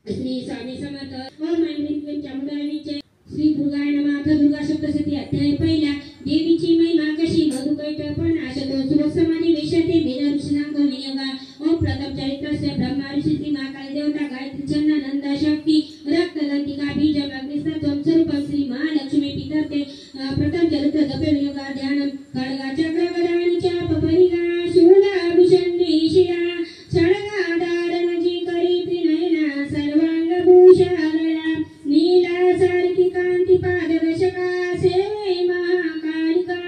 श्री स्वामी समर्थ ओम ऐं चामुंडादेवीचे श्री दुर्गाय नमः। अथ दुर्गा सप्तशती अध्याय पहिला। देवीची महिमा कशी मधुकैटपण आशतो सुरत समाधी वेशते वेद ऋषीनांक विनियोगा। ओम प्रथम चरित्रस्य ब्रह्मा ऋषी महाकाली देवता गायत्री छंद नंदा शक्ती रक्तदंतिका बीजम अग्निस्तत्वम स्वरूपम श्री महालक्ष्मी पितर्ते। प्रथम चरित्र दपे विनियोगा ध्यानम खड्गा चक्र गदानि चाप परिगा शूला भूषणी शिरा षड्गा दारणजी करी त्रिनयना सर्वांग भूषालया नीला सारखी कांती पाददशका सेवे महाकालिका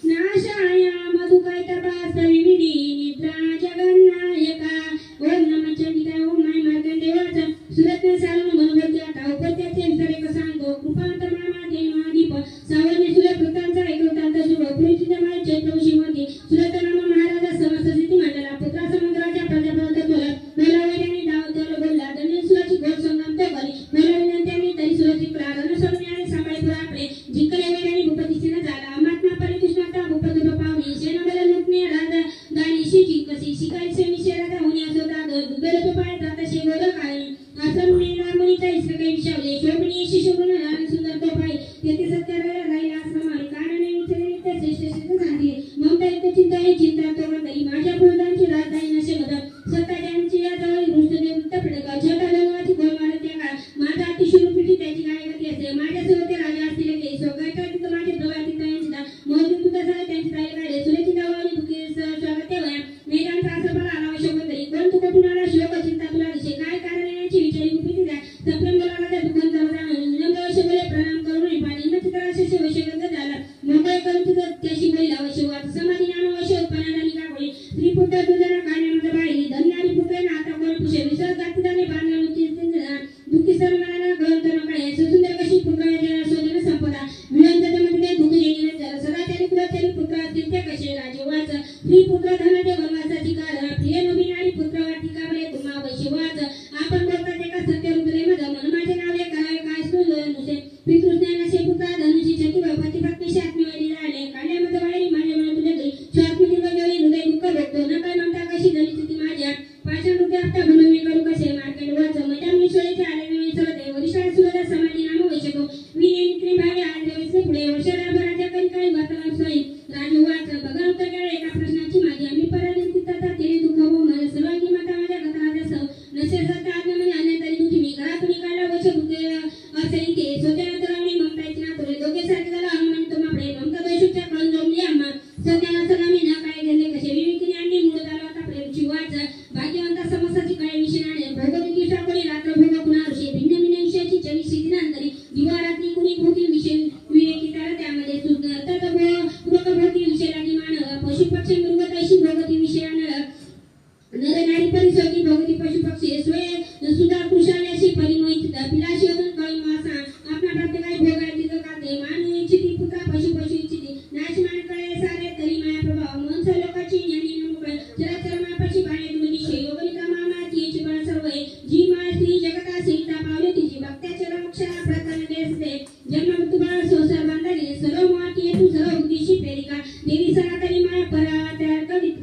नाशाया मधुकैटपास विविधी निद्रा जगन्नायका। ओम नमः चंडिका ओम माय मार्कंडेयाचा सुरत्न सारून मनोगती आता उपत्याचे वितरेक सांगतो कृपांतर मामाते महादीप सावरणे सुरत कृतांचा एकवृत्तांत शुभ पुरीची माय चैत्रवशी मध्ये सुरत नाम महाराजा समस्तसिद्धी मंडला पुत्रा समुद्राच्या प्रजापती बोला बोलावल्याने दावतल बोलला धनेश्वराची घोर संगम तो गली बोलावल्याने तरी सुरती प्रागन सोडण्याने सांभाळपुरा आपले जिंकले वेळाने भूपतीचे न झाला महात्मा परिकृष्णाचा भूपत पावनी सेनाबल लुटणे राजा दानिशी जिंकसी शिकारी सेमी शेराचा होणे असोता दुबेल तो पाय जाता शेवळ काळी आश्रम मेला मुनीचा इसका काही विचारले शोभनीय शिशुगुण आणि सुंदर तो पाय तेथे सत्याला राहिला आश्रमाने कारणे विचारले त्या श्रेष्ठ सिद्ध सांगितले ममता युक्त चिंता ही चिंता तो तरी माझ्या पुरुषांची राजधानी नसे मदत सत्ता ज्यांची या जवळ दृष्टीने उत्तर पडका छोटा लग्नाची गोल मारत त्या काळ माझा अतिशुरूपीठी त्याची गायकती असे माझ्या सोबत राजा असतील की स्वगायका तिथं माझे प्रवासी त्यांची मोदी तुझा झाले त्यांची ताई काढले सुरेची दावाली दुखे स्वागत तेव्हा मेघांचा असं बला आला शोभत तरी कोण तू कुठून आला शोक चिंता तुला दिसे काय कारण याची विचारी गुपिती द्या सप्रेम बोलाला दुकान जाऊन निलंब बोले प्रणाम करून पाणी न चित्राशे वशगंध झाला मोकळे करून तुझं त्याशी बोलला वशवाद समाधी नाम वश उत्पन्नाला निघा बोली स्त्री पुत्र तुझ्या काढण्यामध्ये बाहेर धन्यारी पुत्र आता कोण पुषे विसर जातीदाने बांधला दुःखी सर्वांना ग्रंथ नका सुंदर कशी पुत्र शोधन संपदा विलंबमध्ये दुःख येणे झालं सदा त्याने कुलाचे पुत्र असतील ते कसे राजे वाच स्त्री पुत्र धनाचे वनवासाची कार प्रिय नवीनारी पुत्र वाटिका बरे तुम्हा वशवाच आपण बोलता ते का सत्य रुद्रे मध मन माझे नावे काय काय नुसे पितृज्ञानाचे पुत्र धनुची छती पती पत्नीशी आत्मवेदी राहिले काढल्यामध्ये बाहेर माझ्या मनात तुझ्या घरी स्वात्मिती वगैरे हृदय दुःख भोगतो न काय म्हणता कशी झाली स्थिती माझ्या पाषाण रुपये हप्ता म्हणून मी करू कसे मार्केट वाच मजा मिश्वळीचे आले मी सरते वरिष्ठ सुरदा समाधी नाम वैशको विनेत्री भागे आंध्रवेसने पुढे वर्षभराच्या काही काही वार्तालाप सोयी राजू वाच बघा उत्तर केलं एका प्रश्नाची माझी आम्ही पराजित तथा तेने दुःख व मला सर्वांगी माता माझ्या घराच्या नसे सत्ता आत्म्यामध्ये आणले तरी तुझी मी घरातून निघाला वश दुःखे असेल ते स्वतःनंतर आम्ही ममताची ना तुले दोघे सारखे झाला हनुमान तो मापडे ममता वैशुच्या कळून जमली आम्हा सत्यानंतर आम्ही न काय गेले कसे विवेकीने आणली मूळ झाला होता प्रेमची वाच भाग्यवंता समसाची काय विषय आणि भौगोलिक ठाकोरी रात्र भोग पुन्हा ऋषी भिन्न भिन्न विषयाची जनी शिदिनांतरी दिवारात्री कुणी भोगी विषय विवेकी तारा त्यामध्ये भोगी विषय आणि मानव पशु पक्षी मृगताशी भोगती विषयानं नर नारी परिसोगी भोगती पशु पक्षी स्वय सुधा पुरुषाल्याशी परिमोहित पिलाशी होऊन कळी मासा आपला प्रत्येकाई भोगाय तिथं काते मानवी इच्छिती पुत्रा पशु पशु इच्छिती नाशमान कळे सारे तरी माया प्रभाव मन लोकाची ज्ञानी नमुकळे चराचर मापाशी बाणे मनुष्य योगनिका मामाची याची बळ सर्व जी माय स्त्री जगता सीता पावले तिची भक्त्याच्या रक्षणा प्रकरण देसते जन्म मृत्यू बाळ संसार बांधले सर्व माती येतू सर्व उद्देशी प्रेरिका देवी सनातनी माया परा तयार करीत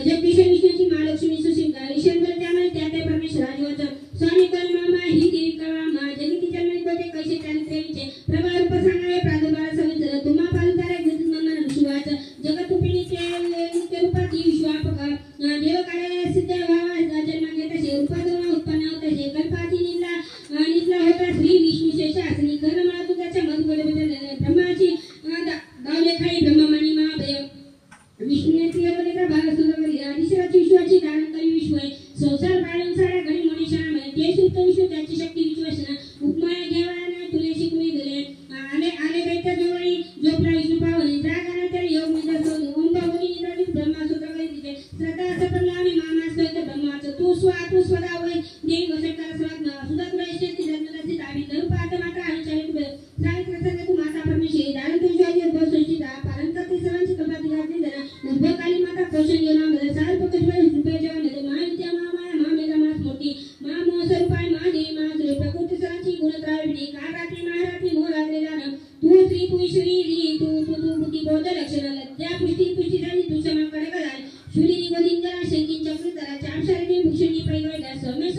जगदीश विष्णूची महालक्ष्मी सुशिंगा ईश्वर त्यामुळे त्या त्या परमेश्वराजीवच स्वामी कल मामा ही देवी कळवा मा जगती जन्मली कोटे कैसे चारित्र्याचे प्रभा रूप सांगावे प्रादुर्भाव सवित्र तुम्हा पालुतारे गृहित मनन शिवाच जगत उपिणीचे नित्य रूपाती विश्वापक देव कार्य सिद्ध व्हावा जन्म घेत असे रूपातून उत्पन्न होत असे कल्पाती निजला होता श्री विष्णू शेषासनी कर्णमळा तुझ्याच्या मधुगडबद्दल ब्रह्माची गावले खाई ब्रह्ममानी महाभय विष्णूने प्रियवलेचा भाग सुंदर आदिशराची विश्वाची धारण करी विश्व संसार बाळून साऱ्या घडी मनुष्याने ते सुप्त विष्णू त्याची शक्ती विश्वासना उपमाया घेवाने तुले शिकवी दिले आले बैठा जवळी जोपला विष्णू पावली जागाना तर योग निजा सोड ओम बाबुनी निजाली ब्रह्मा सुद्धा काही तिथे श्रद्धा सपनला आम्ही मामा सहित ब्रह्माचं तू स्वदा वय देवी घोषणकार स्वात्मा सुद्धा तुला शेती जन्मदासी दावी धरू पाहत माता आणि चारित्र्य साहित्य प्रसंग तू माता परमेश्वरी दारण तुझ्या बसोचिता पारंपरिक सर्वांची कृपा दिली जरा उद्भवकाली माता कौशल योना सार पकड रुपये जेवण महाविद्या महामाया महामेघा मास मोठी महामोहस्वरूपाय महादेवी महासुर प्रकृती सरांची गुणत्राविणी कारात्री महारात्री मोह लागलेला तू श्री तू ईश्वरी री तू बुद्धी बौद्ध लक्षण लज्जा पुष्टी झाली तू क्षमाकडे कराल शुरी गोदिंगरा शंकी चक्र तरा चार शारीरिक भूषणी पैगळ सौम्य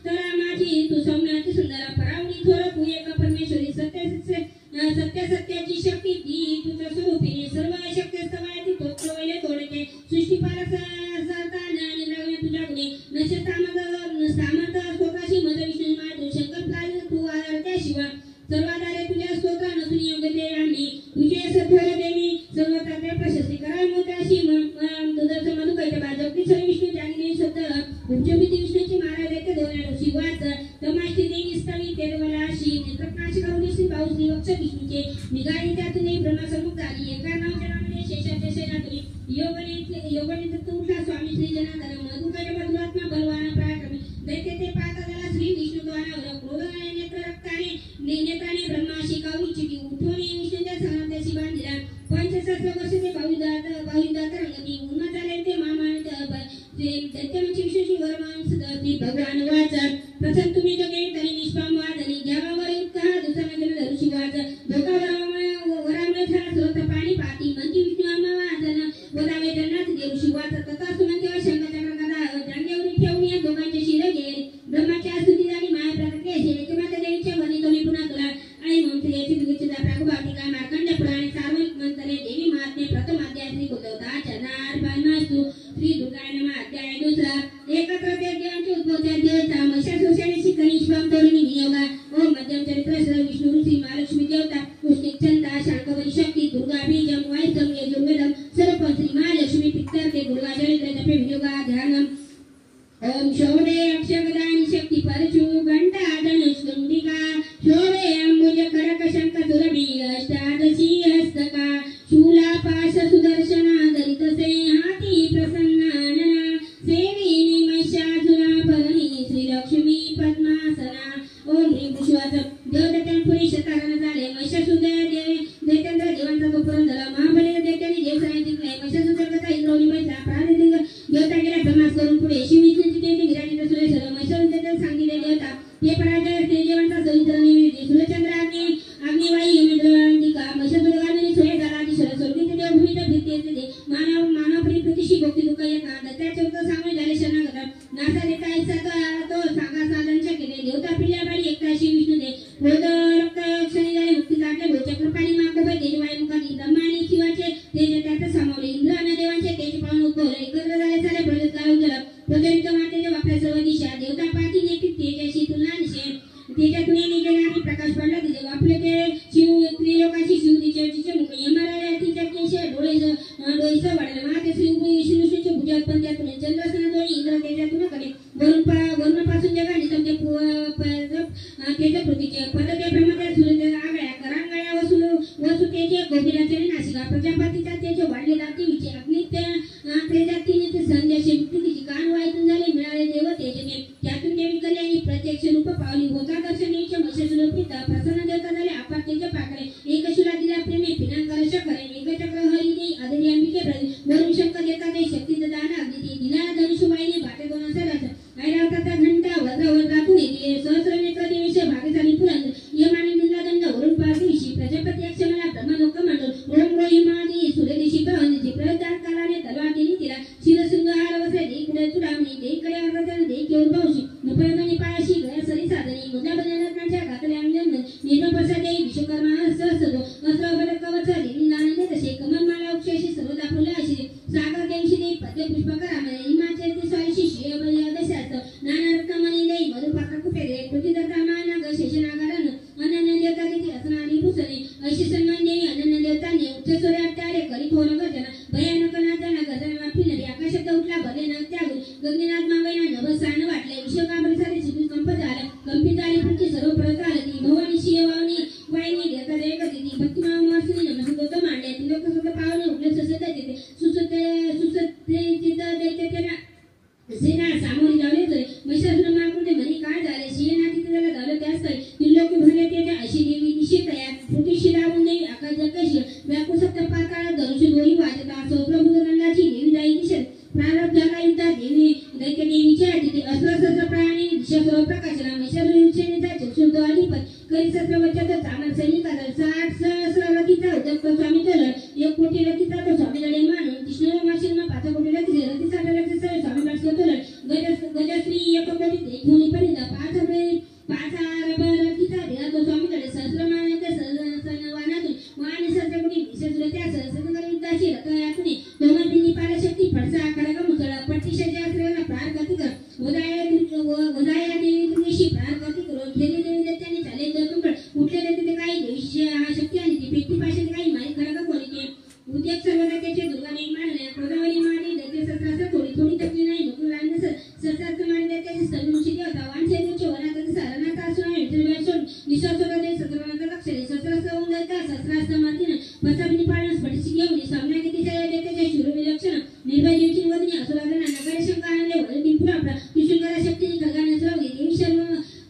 तरा माझी तू सौम्य अति सुंदर परावणी थोर तू एक परमेश्वरी सत्य सत्याची शक्ती ती तुझ्या स्वरूपीने सर्व शक्य स्तवायती तोत्र वैले तोडके सृष्टीपालक साताना निरागणे तुझ्या गुणे सामर्थ स्वतःशी मज विष्णू माय तू शंकर तू आधार त्याशिवाय सर्वाधारे तुझ्या स्तोत्र नसून योग्य ते आम्ही तुझे सत्वर देवी सर्व तात्या प्रशस्ती कराल मोठ्याशी तुझं मधुकैत बाजवती सर्व विष्णू जागणे शब्द उपजोपिती विष्णूची महाराज येते दोन्या ऋषी वाच तमाशी देवी स्थळी तेरवलाशी नेत्रप्रकाश करून श्री पाऊस निवक्ष विष्णूचे निगाडी त्यातून ब्रह्मसमुख झाली एका नावाच्या नावाने शेषाच्या शेणातून योगने तुमचा स्वामी श्री जनार्दन मधुकैत बदलात्मा बलवान पराक्रमी दैत्य ते पाहता त्याला श्री विष्णू द्वारावर क्रोधाने नेत्र रक्ताने नेत्राने ब्रह्माशी काउचिकी उठवणे विष्णूच्या सनात्याशी बांधिला 65 वर्ष ते भाविदात रंगती उन्हा झाले ते मामान दैत्यमची विष्णूची वरमान सदती भगवान वाचा प्रसन्न तुम्ही जगे तरी निष्पाम वादनी ज्यावर युक्ता दुसरा जन धरुषी वाच धोका वरामुळे झाला स्रोत पाणी पाती मंती विष्णू आम्हा वाचन वदावे जन्नाथ देवशी वाच तथा सुमंतेवा शंकरचक्र गदा जागेवर ठेवून या दोघांचे शिर गेले ब्रह्माच्या स्तुती झाली माया प्रकटे एकमाता देवीच्या वर्णितोनी पुन्हा तुला आई म्हणते याची दुःखिता प्रागभातिका मार्कंड पुराणे सार्वजनिक मंत्रे देवी महात्म्य प्रथम अध्याय श्री गोदवता चनार पालमास्तु श्री दुर्गाय नमः अध्याय दुसरा एकत्र देवांचे उद्भवते अध्यायचा महिषासुरने शिकणी श्वाम तरुणी विनियोगा ओम मध्यम चरित्र श्री विष्णू ऋषी महालक्ष्मी देवता पुष्टिक छंदा शांकवरी शक्ती दुर्गा बीजम वायसम यजुर्वेदम सर्व श्री महालक्ष्मी पित्तर्के दुर्गा चरित्र जपे विनियोगा ध्यानम ओम शौर्य अक्षगदानी शक्ती परशु घंटा धनुष्कुंडिका शोभे अंबुज करक शंख सुरभि अष्टादशी हस्तका शूला पाश सुदर्शना दलित से हाती प्रसन्नानना सेविनी महिषासुरा भरणी श्री लक्ष्मी पद्मासना ओम ह्रीं विश्वास देवदत्तांपुरी शतारण झाले महिषासुर दैत्येंद्र देवांचा तो पुरंदर महाबली दैत्याने देवसाने जिंकले महिषासुर कथा इंद्रवणी महिषा प्राणिलिंग देवता गेला ब्रह्मास करून पुढे शिवविष्णूची देवी विराजित सुरेश्वर महिषासुर सांगितले देवता ते पराजय देवांचा सवित्र सूर्यचंद्र अग्निवायू यमद्रंडिका महिषासुरगामिनी सोय झाला ईश्वर स्वर्गीय देवभूमीत भीती मानव प्रतिशी भक्ती दुःख येतात दत्ताचे उत्तर सामोरे झाले शरणागत नासा देता ऐसा तो सांगा साधनच्या केले देवता पिल्याबारी एकताशी विष्णू दे क्रोध रक्त क्षणी झाले मुक्ती काढले भोचक्र पाणी मागोबा देजवाय मुखानी ब्रह्मानी शिवाचे तेज त्यात सामावले इंद्र आणि देवांचे तेज पाहून उद्भवले एकत्र झाले सारे प्रजगार उजळला प्रज्वलित मातेच्या वापऱ्या सर्व दिशा देवता पाठी नेटी तेजाशी तुलना निशे तेजातून निघाले आणि प्रकाश पडला तिचे वापले ते शिव त्रिलोकाची शिव तिचे मुख यमराजा तिच्या केश डोईसं वाढले महाते श्री विष्णूचे भुजा उत्पन्न त्यातून चंद्रसना दोन्ही इंद्र तेजातून कडे वरुणपासून जगाने समजे तेज पृथ्वीचे पदके ब्रह्मदेव सूर्य आगळ्या करांगळ्या वसु तेजे गोपिराचे नाशिका प्रजापतीचा तेज वाढले दातीचे अग्नित्य तेजातीने ते संध्याशी तिची कान वाईतून झाले मिळाले देव तेजने त्यातून देवी कल्याणी प्रत्यक्ष रूप पावली होता दर्शनीचे महिषासुर पिता प्रसन्न देवता झाले आपा तेज पाकळे एक शुला दिला प्रेमे पिनांकर शकरे एक चक्र हरी देई आदरी अंबिके वरुण शंकर देता ते शक्ती दान अग्नी दिला धनुष्यवाहिनी बाटे दोन सरस ऐरावता घंटा वज्रातून दिले सहस्र नेत्र देवीश भागीशाली पुरंद यमाने दिला दंड वरुण पार्थिविशी प्रजापती अक्षमला ब्रह्मलोक मंडल ओम रोहिमादी सूर्यदेशी प्रवंदीची प्रदान कालाने तलवार दिली तिला शिरशृंग हार वसे देईकडे चुडामणी देईकडे अर्धत्याने देईकडे उद्भवशी नपयगणी पायाशी गया सरी साधनी मुद्दा बदलनाच्या घातले अंगन निर्मपसा देई विश्वकर्मा सहसदो अस्त्र कवच देवी नारायण तसे कमलमाला उक्षेशी सर्वदा फुले अशी सागर देवशी देई पद्य पुष्पकरामणे हिमाचल ते स्वारीशी श्रेयबलियादशास्त नाना रत्नमणी देई मधुपात्र कुपे दे पृथ्वीदत्ता मानाग शेषनागारन अनन्य देवता तिथे असनानी भूषणे ऐशी सन्मान देवी अनन्य देवतांनी उच्च सूर्य अट्टारे करी थोर गर्जना भयानक नादना गजना वापिनरी आकाशात उठला भले न त्यागून गगनीनाथ मागैना नभसान वाटले विश्वकाबरीसाठी शिबी कंप झाला कंपित झाली पृथ्वी सर्व परत आली भवानी शिववानी वाहिनी देवता जय गती भक्तिमाव मासनी नमस्कृत मांडले तिलोक सुख पावने उठले सुसत तिथे सुसते चित्त दैत्य सेना सामोरी जावले तरी महिषासुर मागून म्हणे काय झाले शियना तिथे त्याला झालं त्यास काही तिलोक भरले त्याच्या अशी देवी दिशे तयार पृथ्वीशी लावून देवी आकाश जगशी व्याकू सप्त पाताळ धनुष्य दोरी वाजता असो प्रभू नंदाची देवी जाई दिशे प्रारब्ध झाला युद्धा देवी दैत्य देवीच्या तिथे अस्त्र प्राणी दिशा सर्व प्रकाशना महिषासुर सेनेचा चक्षुर्द अधिपत करी शस्त्र वचत चामर सैनिका 60 सहस्र रथीचा उदक स्वामी तलड 1 कोटी रथीचा तो स्वामी लढे मानून कृष्ण माशिन 5 कोटी रथीचे रथी 60 रथीचे स्वामी बास तलड गजश्री 1 कोटी घेऊन पर्यंत 5 पाचार बरतीचा दिला तो स्वामीकडे सहस्रमानाच्या सहस्रवानातून वाणी सहस्रकोटी विशेषले त्या सहस्रकरुद्धाशी रथयातून दोमतींनी पारशक्ती फडसा खडगा मुसळा पट्टिशाच्या अस्त्राला प्रार गती कर उदया देवी दुर्गेशी प्रार गती करून खेळले देवी त्यांनी चाले जगुंकड उठलेले तिथे काही देवीची शक्ती आणि ती पेटी पाशात काही माहीत खडगा कोणी उद्योग सर्वदा त्याचे दुर्गाने मारल्या गोदावरी मारली दत्ते शस्त्रास्त्र थोडी थोडी तपली नाही मुकुलांना शस्त्रास्त्र मारले त्याचे स्तंभूची देवता वाणसेनच्या वनात सारनाथ असून विठ्ठलबाई निशासोरा दे सत्रनाथ अक्षरे शस्त्रास्त्र होऊन जाता शस्त्रास्त्र मारतीन पसाबनी पाळण स्फटिक घेऊन सामना किती त्याच्या शूरविलक्षण निर्भय जीवची वदनी असुरागना नगारे शंकानले वदनी पुराप्रा त्रिशूलकरा शक्तीने खगाने सवगी देवी शर्व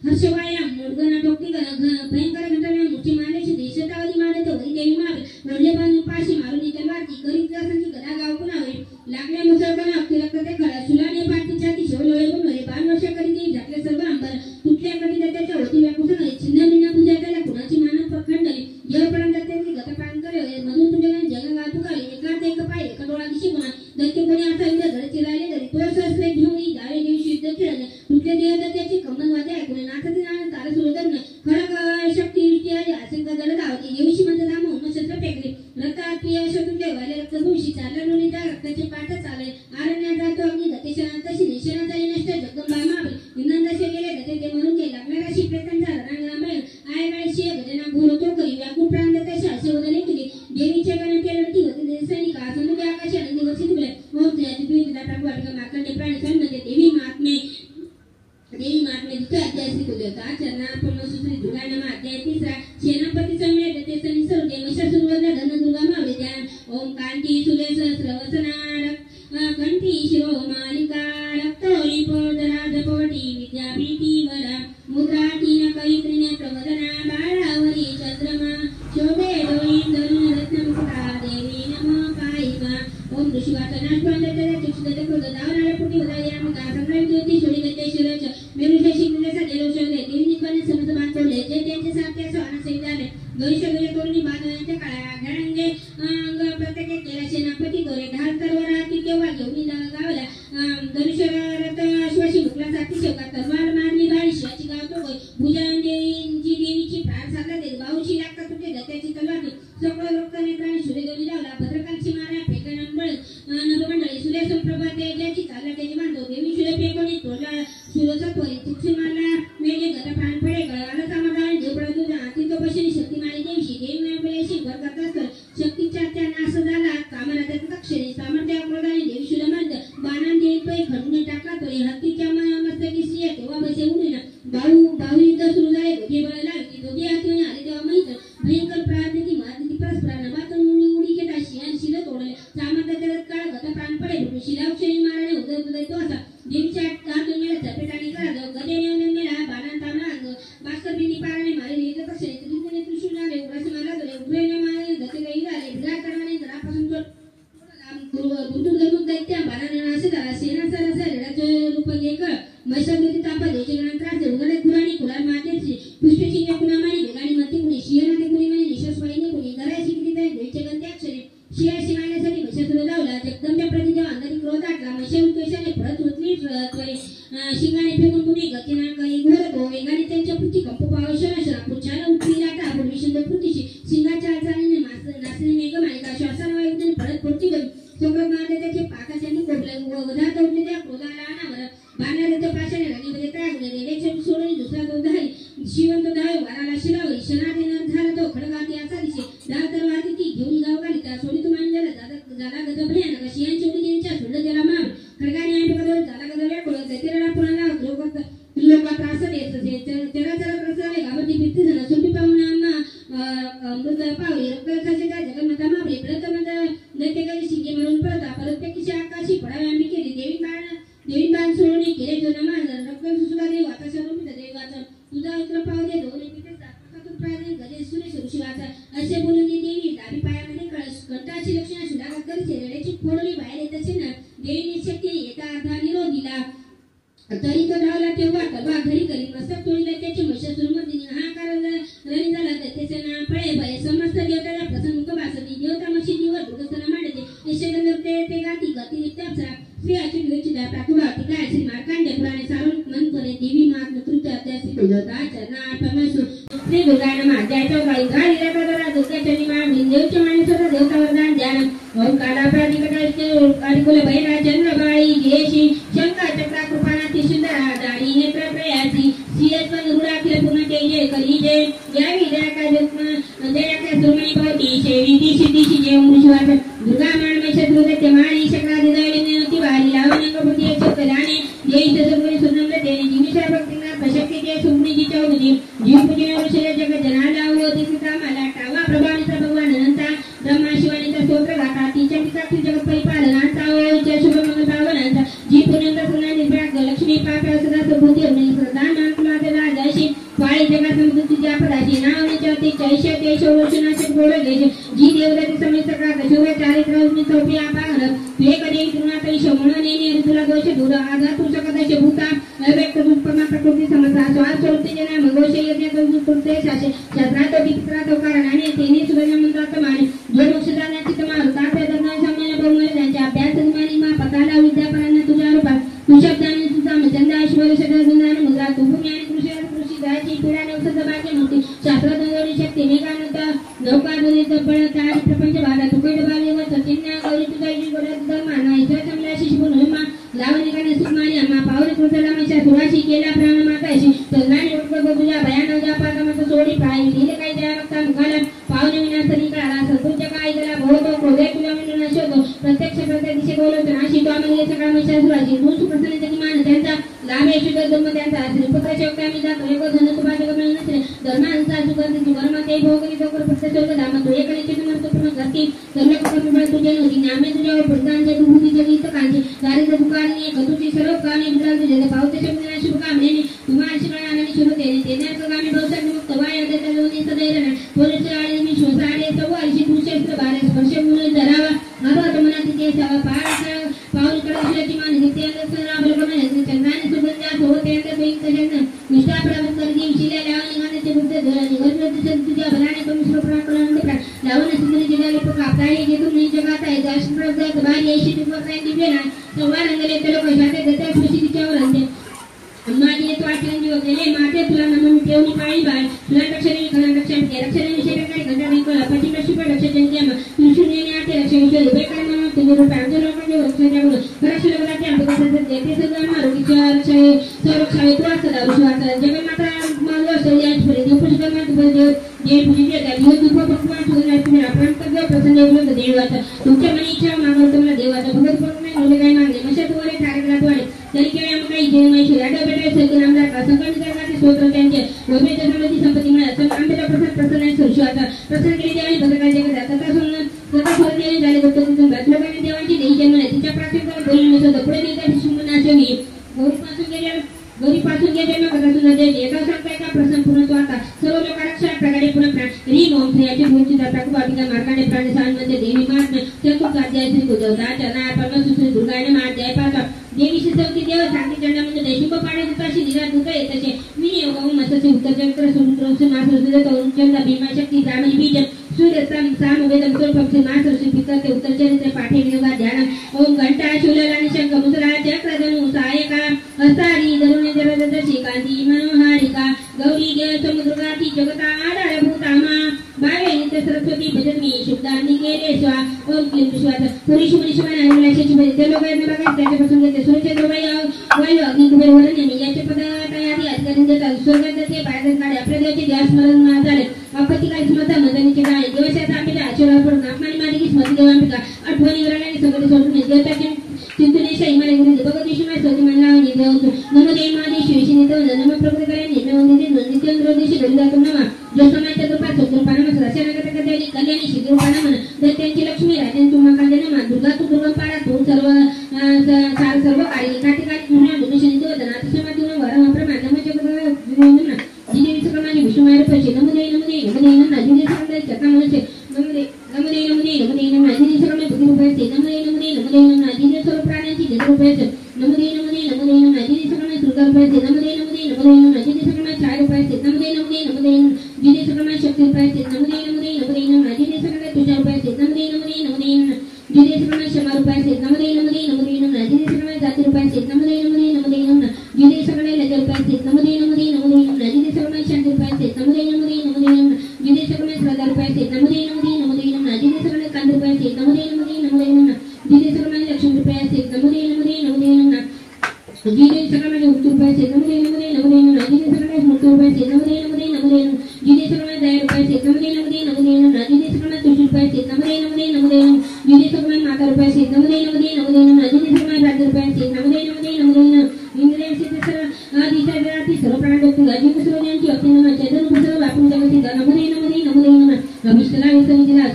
हर्षवायाम मुर्गना टोकती भयंकर घटना मूर्ती मारण्याची देशतावधी मारत वरी देवी मार वडले बांधून पाशी मारून तलवारती करीत जासांची गदा गाव पुनावे लागल्या मुसळपणा अख्खी रक्त ते खळा सुलाने पाठीच्या ती शेवलोळे बनवले 12 वर्ष करी देवी झाकले सर्व अंबर तुटल्या कधी त्याच्या होती व्याकुसन छिन्न भिन्न पूजा त्याला कुणाची मानव खंडली जेवपर्यंत त्याची गतपान करे मधून तुझ्या जग गातू काढली एकात एक पाय एका डोळा दिशी कोणा दैत्य कोणी असा विचार घडचे राहिले तरी तो सहस्रे घेऊन जावे दिवशी युद्ध खेळले तुटले देव त्याची कमल वाद्य ऐकून नाचते नाच तारा सुरदन खडक शक्ती युक्ती आली आशंका जड धावती देवीशी मंद धाम होऊन शस्त्र फेकले रक्तात प्रिय शत्रुले वाले रक्तभूषी चालला लोणी त्या रक्ताचे पाठ चाले आरण्यात जातो अग्नी दतेशनात तशी निशनात आली नष्ट जगदंबा मावली इंधनदशे गेले दते ते म्हणून गेले लागणारा शिप्रेतांचा रणांगणामय आय बाय शिय गजना घोर तो करी व्याकुळ प्राण दत्याशी असे वदले केली देवीच्या गण केलवरती होते सैनिका समुद्र आकाश आनंदी वर्षी तुले ओम जयती पीठला टाकवाटका मार्कंडे प्राणी सन्मते देवी महात्मे दुसरा अध्याय श्री होता चरणार्पण सुश्री दुर्गा नाम अध्याय 3 सेनापती समेत दते सनी सर्व महिषासुरवदना धन दुर्गा मावली ध्यान ओम कांती सुरेश सहस्रवसनार कंठी शिरो मालिका रक्तोली पोदरा जपोटी विद्यापीठी वरा मुद्रा तीन कैत्रिने प्रवदना बाळावरी चंद्रमा शोभे डोळी धरून रत्नमुकुटा देवी नमो पायिमा ओम ऋषिवाचनाथ पंडित चक्षुदते क्रोधदावनाला पुटी उदया मका संग्राम ज्योती सोडी गते शिरच मेरुषे शिकलेसा देवशोधे देवी निपाने समस्त मान तोडले जे त्यांचे सारखे स्वान सैदाले गौरीच्या गौरी तोरणी बांधण्याच्या काळा घरांगे अंग प्रत्येक केला सेनापती गोरे ढाल तरवर हाती केव्हा घेऊन गावला धनुष्यरथ अश्वाशी मुकला साथी शेवका तलवार मारली बाई शिवाची गाव तो भुजान देवीची प्राण साधला दे बाऊची लागता तुटे दत्याची तलवार सगळं लोक नेत्राने सूर्य गौरी लावला भद्रकालची मारा फेकण बळ नभमंडळी सूर्य संप्रभा त्याची चालला त्याची मानतो देवी सूर्य फेकोणी तोडला सूर्याचा त्वरी तिक्षी मारला मेघे गता प्राण पडे गळाला समाधान देवळा तुझा हाती तो पशीने शक्ती मारी देवीशी देवी मिळाल्याशी भर करत असत शक्तीच्या त्या नाश झाला कामाला त्याचा अक्षरे सामर्थ्य क्रोधाने देवी सूर्य म्हणत बाणान देवी पै खडून टाकला तो हत्तीच्या मस्तकी स्त्रिया तेव्हा बसे उडीना बाहू युद्ध सुरू झाले दोघे बळ लागली दोघे हाती आले तेव्हा माहित भयंकर प्रार्थी मारती परस्पर नभातून उडी घेता शियान शिल तोडले सामर्थ्याच्या काळ गता प्राण पडे शिलाक्षरी माराने उदय तो असा देवीच्या हातून मेला चपेटाने करा गदेने नेला बाणान तामला भास्कर बिनी पाराने मारले येत अक्षरे त्रिशूलने त्रिशूल आले उग्रस मारला तोले उग्रने मारले गते गई आले विराट करवाने जरापासून दुर्दुर्गमुख दैत्य बाणाने असे झाला सेना सरसा रेडाचे रूप घेक मैसागती तापा देशे गणांत्रास उगडे कुराणी कुलार मातेची पुष्पचिन्ह कुणामानी वेगाने मती कुणी शियनाते कुणी म्हणे निशस्वाईने कुणी गरायची किती तरी देवीचे गंत्याक्षरे शिया शिवाण्यासाठी मैशासुर लावला जगदंब्या प्रतिदेव अंगारी क्रोध आटला मैशाहून केशाने परत उतली त्वरे शिंगाने फेकून कुणी गतीना काही घोर तो वेगाने त्यांच्या पृथ्वी कंप पावशना शरापुच्छाला उठली लाटा पूर्वी शिंद पृथ्वीशी शिंगाच्या चालीने नाचणे मेघ मालिका श्वासाने वायुने परत पृथ्वी गई सोबत मारले त्याचे पाकाशाने कोपले वधा तोडले त्या क्रोधाला अनावर बाणारे तो पाशाने राणीमध्ये त्रागले रेडेचे सोडून दुसरा तो धाई शिवंत धावे वाराला शिरावरी शनाने झाला तो खडगाती असा दिसे डाळ तरवाती ती घेऊन गाव घाली त्या सोडी तो मान झाला गद भयानक शियान चोडी देवीच्या सोडलं त्याला मार खडगाने आहे बघा झाला गद व्याकुळ तेरा पुणाला लोक त्रास देत तेरा चरा त्रास झाले गावती चरणात परमेश्वर श्री दुर्गाय नमः जयतो गाळी राधा दुर्गा चरणी मा देवच्या माणसाचा देवता वरदान ध्यान ओम काला प्राधिकटाचे अधिकुल बैरा चंद्रबाळी जयशी शंका चक्रा कृपानाथी सुंदरा दाढी नेत्र प्रयासी सियत्वन रुडाखिल पूर्ण जय करी जय या विद्याका जन्म जयाका सुरमणी भवती शेविधी सिद्धीची जय मुशवार दुर्गा माणमे शत्रुदत्ते माळी शक्रादी दैवने नियुक्ती वाली लावण्य कपटी चक्राने जय सदगुणी सुनम्र देने जिमिषा भक्तिना प्रशक्ती जय सुमनीजी चौधरी जीव पूजन वृषले जगत जनाला होती सीता मला टावा प्रभावित भगवान अनंता ब्रह्मा शिवानीचा स्तोत्र गाता तिच्या पिताची जगत परिपालनाचा ओच्या शुभ मंगल भावनांचा जी पुण्यंत सुना निर्भ्याग लक्ष्मी पापा सदा सबुद्धी अग्नि प्रधान मानकुलाचे राजाशी पाळी जगा समृद्धीच्या पदाची नावनीच्या ती चैश्य देश वचनाचे गोड गेश जी देवदत्ती समेत सका शुभ चारित्र उन्नी चौपी आभार तुले कधी गुणातरी शमण नेने ऋतुला दोष दूर आधा तू सकदश भूता अव्यक्त रूपमा प्रकृती समता स्वार स्वरूपते जना मगोष यज्ञ दोष कृते शासे शस्त्रातो पित्रातो कारणाने तेने सुगंध मंत्रात माने जो मोक्षदानाची तमारू तात्या दर्शन सामान्य बहुमूल्य त्यांच्या अभ्यास ज्ञानी मा पताला विद्यापरांना तुझ्या रूपात तू शब्दाने तुझा चंद ऐश्वर्य सगळं गुणाने मुद्रा तू भूमी आणि कृषी जायची पिढा नवसत भाग्य मूर्ती शास्त्र दंगोरी शक्ती मेघानंद नौका नदी तब्बळ तारी प्रपंच बाधा तुकड बाली व सचिन्या गौरी तुझा जी गोड धर्मा ईश्वर चांगला शिशुन होमा लावणीकाने सुमानी अम्मा पावरी कृतला मैशा सुराशी केला प्राण माताशी चंद्राने उठक तुझ्या भयानक जापाकामाचा सोडी पाय दिले काही त्या रक्ता मुखाला पावने विनासरी काळा सतुच्या काय गेला भोवतो क्रोधे तुला मिळून शोधो प्रत्यक्ष प्रत्येक दिशे बोलतो नाशी तो आम्ही सकाळ मैशा सुराशी तू सुप्रसन्न जनी मान त्यांचा लाभ शुद्ध धर्म त्यांचा श्रीपुत्राच्या ओक्यामी जातो एक धन तुभा जग मिळून नसले धर्मांचा सुगंधी तुगर्मा ते भोगरी दोकर प्रत्यक्ष स्वर्ग धाम तो एक निश्चित महत्वपूर्ण घाती सर्व कुटुंब तुझे नव्हती नामे तुझ्यावर पुढतांचे दुभूतीचे गीत कांचे दारिद्र्य दुकानी कतुची सर्व कानी विद्राल तुझे पावते शब्द शुभ कामनेने तुम्हा शिकणार आणि सुरू देणे देण्याचं गामी बहुसंग मुक्त वाय देता लोणी सदैव पोलिस आळे मी श्वसाळे सव्वाशी दुशेस्त्र बारे स्पर्श मुळे धरावा हरवत मनात ते सवा पाऊल कडे मान नित्य राबल कोण चंद्राने सुगंधा होते निष्ठा प्रभू कर देव शिल्या लावणी गाण्याचे बुद्ध धरणी वर्ग तुझ्या भलाने परमेश्वर प्राण लावण सुंदर जिल्ह्याला कापताळे घेतून मी जगात आहे राष्ट्रप्रभू बारी ऐशी तुमवर काय दिव्य ना सव्वा रंगले ते लोक जाते दत्ता स्मृती तिच्यावर आणते माझे तो आठवण जीव गेले माते तुला नमन ठेवणी पाळी बाळ तुला रक्षणे खरं रक्षण के रक्षणे विषय काय घंटा नाही कोला पटी प्रश्न पण लक्ष जन्म तू शून्यने आते रक्षण विषय उभे काय म्हणून तुम्ही रुपये लोकांचे रक्षणाच्या म्हणून खरं शिलगलाचे आमचं देते सगळं आरोग्याच्या रक्षण संरक्षण तो असला विश्वास जगन्नाथा मानव असले आज पर्यंत पुष्कळ देव जे पूजे गाली दुःख भगवान ठेवून तुम्ही आपण तर प्रसन्न बोलत देवाचा तुमच्या मनी इच्छा मागवत तुम्हाला देवाचा भगत भक्त नाही नवले काय मागले मशात वरे ठाकरला तो तरी केव्हा मग काही जय महेश्वर आडा बेटा सगळे नामदार संकट करणारे स्तोत्र त्यांचे गोमेच्या समृद्धी संपत्ती मिळाला तर आंबेला प्रसन्न आहे सुरशिवाचा प्रसन्न केली देवाने भगताचे कदा तथा सोडले झाले होते तिथून लोकांनी देवांची देही जन्म तिच्या प्रार्थना बोलून नसत पुढे नेता शिवनाशवी गौरीपासून गेले कथासून देवी एका सांगता एका प्रसन्न पूर्ण तो आता सर्व लोक रक्षा प्रकारे पुन्हा री मोम श्रेयाची भूमची जाता कुपाटिका मार्गाने प्राणी सानमध्ये देवी मात चतुर्थ अध्याय श्री उद्धवता चरणा परमेश्वर श्री दुर्गाने मात जय पाचा देवी शिजवती देव सांगती चंडामध्ये देशुक पाडे दुताशी निरा दुत येतसे मी योगाऊ मससे उत्तर चक्र सुंदर मास तरुण चंदा भीमा शक्ती ब्राह्मणी बीज सूर्य साम वेदम स्वरूपक्षी मास ऋषी पितरते उत्तर चरित्र पाठे विनोगा ध्यान ओम घंटा शूलल आणि शंख मुद्रा चक्र धनु सहायका हस्तारी धरुणे जरदशी कांती मनोहारिका गौरी जय समुद्रगाती जगता आधार भूतामा बावे नित्य सरस्वती भजन्मी शुद्धांनी गेले स्वा ओम क्लीं विश्वास पुरुष मनीषमान अनुलाशाची भजन ते लोक यांना बघा त्याच्यापासून घेते सुरक्षेत्र वायू अग्नी कुबेर वरण याचे पदार्थायादी अधिकारी देतात स्वर्गात जाते बाहेर काढे आपल्या देवाचे देव स्मरण झाले आपत्ती काही स्मृता मंदनीचे गाणे देवाच्या आपल्या आशीर्वाद पडून आपमानी मालिकी स्मृती देवांबिका आठवणी वरणाने संगती सोडून देवताचे चिंतनेश हिमालय गुरु भगवत विष्णू स्वती मनलावणी देव नमो जय महादेव शिवशिनी देव नम प्रभुते करे निम्न नित्य देश गरुडातुम नमः जो समाच्या कृपा चतुर्पा नमः रचनागत कल्याणी कल्याणी शिद्रूपा नमः दैत्यांची लक्ष्मी राजन तुम्हा कल्याण नमः दुर्गा तू दुर्गम पाडा तू सर्व काळी एकाठिकाणी पूर्ण दुनिशनी देव धनात समाधीन वरम प्रमाण नमः जगत जिने विश्वकर्माने विष्णुमायर पैसे नमोदय नमः जिने सकंदय चक्का मनसे नमोदय नमः जिने सकंदय बुद्धी रुपयाचे नमोदय जिने सर्व प्राण्यांची जग रुपयाचे नमोदय नमः जिने सकंदय दुर्गा रुपयाचे नमोदय नमः जिने सकंदय छाय रुपयाचे नमोदय जिने सकंदय शक्ती रुपयाचे नमोदय नमः जिने सकंदय तुझ्या रुपयाचे नमोदय जिने सकंदय क्षमा रुपयाचे नमोदय नमः जिने सकंदय जाती रुपयाचे नमोदय जिने सकंदय लज्जा रुपयाचे नमोदय जिने सकंदय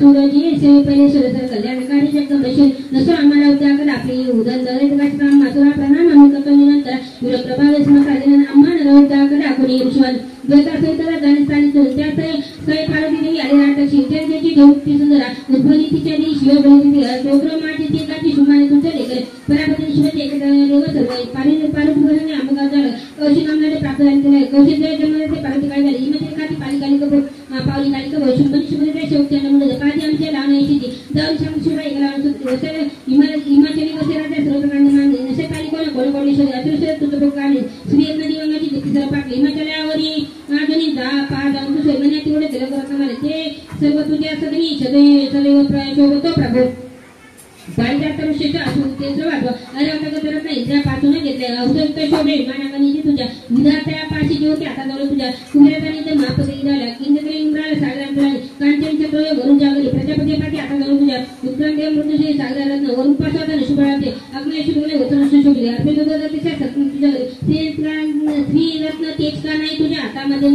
सूरजी सेवे पहिले सुरसर कल्याणकारी जगदंबेश्वरी नसो आम्हाला उद्याकर आपली उदन दरेच काम मातुरा प्रणाम आम्ही करतो निरंतर विर प्रभावे स्मकालीन आम्हाला उद्याकर आकुनी विश्वास देवता सहित गणेशाने त्या सई पार्वती देवी आली नाटक शिवचंद्राची देवती सुंदरा उद्भवली तिच्या दी शिवबळी डोकर माटी तिकाची शुमाने तुमच्या लेकर परापती शिवाचे एकदा देव सर्व पार्वती आमगाव झालं कौशिक आमला प्राप्त झाले कौशिक जन्मले ते पार्वती काय झाली हिमती काठी पालिकाली कपो पावली काली कपो शुंभनी शुभने शेवटच्या नमुने पाठी आमच्या लावण्याची ती जाऊन सांग शिवाय गेला हिमाचली कसे राहते सर्व प्रकारने मानले नसे काली कोण कोण कोणेश्वरी अतिशय तुझं काढले श्री नदी गंगाची देखील सर्व पाकली हिमाचल्यावरी आजनी जा पा जाऊन तुझे महिन्यात तेवढे दिलं करत मला ते सर्व तुझ्या सगळी सदैव शोभतो प्रभू बाईजात ऋषीचा असून ते वाटवा अरे आता करत नाही त्या पासून घेतले औषध शोभे मानागणीची तुझ्या विधात्या पाशी जी होती आता जवळ तुझ्या कुंभरातानी तर मापदे झाल्या किंजत्री इंद्राला सागरांतराने कांचनच्या तोय वरून जागली प्रजापती पाठी आता जवळ तुझ्या उत्क्रांती मृत्यूशी सागरा रत्न वरून पासवाता नशुभळाते अग्ने शुभले होतं शोभले अर्पे तुझं तिच्या सत्य तुझ्या श्री रत्न तेज का नाही तुझ्या हातामध्ये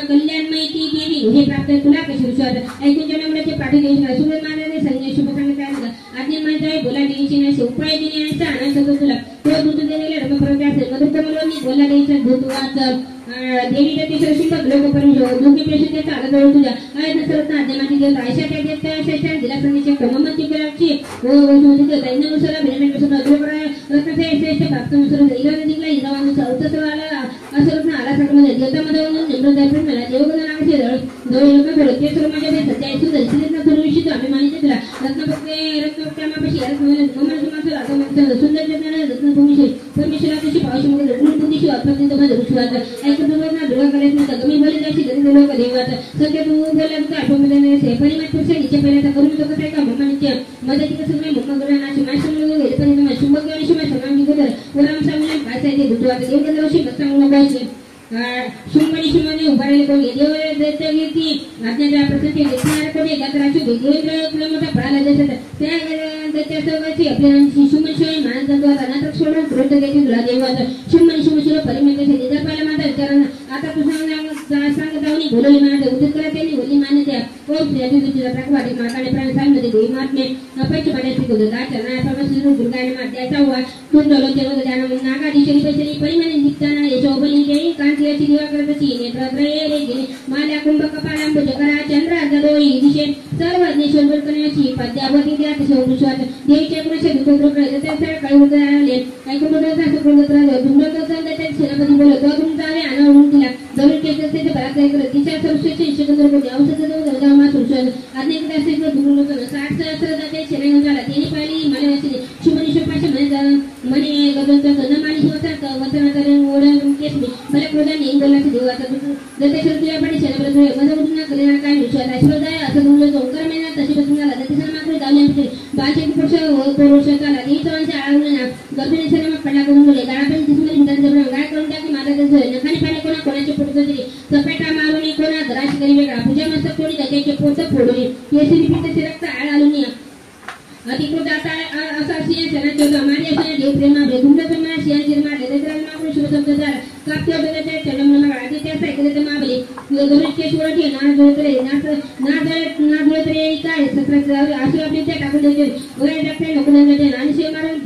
कल्याणमयी ती देवी हे प्राप्त तुला कशी विश्वास ऐकून जन्मल्याचे पाठी देऊ सुबे मानाने संजय शुभ सांगत आज्ञा माहिती बोला देवीची नाही उपाय देण्याचा आनंद तुला तो दूध देलेले रमप्रवृत्ती असेल मधुकमलोनी बोला देवीचा दूध वाच देवीच्या तिसऱ्या शुभ लोकपरिशोध दोघी पेशेच्या आला तुझ्या आयत सर्वत्र आज्ञामाची देवता आयशा त्या देवता शैक्षण दिला संदेश क्रममती कराची ओ वैष्णवी दैन्यानुसार भिन्ननुसार अग्रपराय रत्नसे श्रेष्ठ प्राप्तनुसार इराण दिला इरावानुसार उत्तसवाला असरत्न आला सगळ्यामध्ये देवतामध्ये निम्रदाय मला देवगण नावाचे जवळ लोक बोलत ते सर्व माझ्या सत्य सुंदर श्रीरत्न सुरविषित अभिमानित तुला रत्नपक्षामापाशी ममल समाचार सुंदर जगना रत्नभूमीशी परमेश्वरा तशी पावशीमध्ये रत्न बुद्धीशी अप्रतित माझं विश्वास ऐकून ना दुर्गा कलेत नका गमी बोली जायची गरीब लोक देवात सध्या तू बोलला आठवमध्ये से परिमाणपेक्षा निचे पहिल्याचा करून तो कसं आहे का मम्मानिच्या मदती कसं नाही मम्मा शिमाश्रम गेले पण शुभक आणि शिमाय सर्वांगी गोदर वराम सामने भाषाचे दुर्वात देवगंधर्वशी बसताना पाहिजे शुंभनी शुंभनी उभारले कोणी देव दैत्यकीर्ती आज्ञाच्या प्रसंगी घेतणार कोणी गात्राची देवेंद्र मोठा पळाला जसं त्या दैत्यासोबतची आपल्या शुंभनी शिवाय मानसत्वात अनाथक सोडून क्रोध घ्यायची तुला देवाचं शुंभनी शुंभ परिमेचे निदर्पाला माझा विचारांना आता तू सांग जाऊनी बोलवली माझ्या उद्योग करा त्यांनी बोलली मान्यत्या ओम श्री प्रकवाटी माताने प्राण सांगमध्ये देवी महात्मे अपैच पाण्याची गोदता चरणा परमेश्वर दुर्गाने मात्याचा हुआ कुंडलो तेवढं ज्ञान नागाधीशरी पैसरी परिमाणे निघताना यशोबली देई कांतीयाची दिवा करतची नेत्रत्रये रे गेली माल्या कुंभ कपालांबुज करा चंद्रा जलोई दिशे सर्व ज्ञेश्वर करण्याची पद्यावती द्या तसे विश्वास देवीच्या पुरुषे दुःखद्रोकडे जत्याचा कळवून आले ऐकून बोलता सुखद्रोकडे धुंडोदचा त्याच्या सेनापती बोलत वागून जावे अनावरून तिला जरूर केस असते ते बराच करत तिच्या सर्वश्रेष्ठ शिकद्रोकडे औषध जवळमा सुरक्षण अनेक असे दुर्लोकन 60 सहस्र जाते सेना झाला त्यांनी पाहिली मला असे शुभनी शुभाचे म्हणे गगनचा गणमानी शिवचा वचनाचार्य ओढ केस मला क्रोधाने इंगोलाचे देवाचा दत्तेश्वर तुझ्या पाठी सेनापती मधुना कल्याण काय विश्वास आशीर्वादाय असं बोललो ओंकार महिना तशी बसून झाला दत्तेश्वर मात्र जाऊन बाचे पुरुष झाला देवीचा वंश आळवलं ना गर्भिणी सेना पडला करून बोलले गाळापण दिसून विधान गाय करून टाकी माझा नखाने पाणी कोणाचे पोट चपेटा मारून कोणा घराशी करी वेगळा पूजा मस्त कोणी त्याचे पोत फोडून केसरी पित्त रक्त आळ आलून अधिकृत आता असा सिंह सेना मारी असणे देव प्रेमा भेदुंड प्रेमा सिंह जिरमा देद्राज मागून शुभ शब्द झाला काप्य बदलते चंडमन गाडी त्या सायकल ते माबली गरुडकेश्वरची ना जोडतरे ना जोडतरे काय सत्राचे आशी आपली त्या टाकून द्यायचे वगैरे टाकते नकुनांचे आणि शे मारून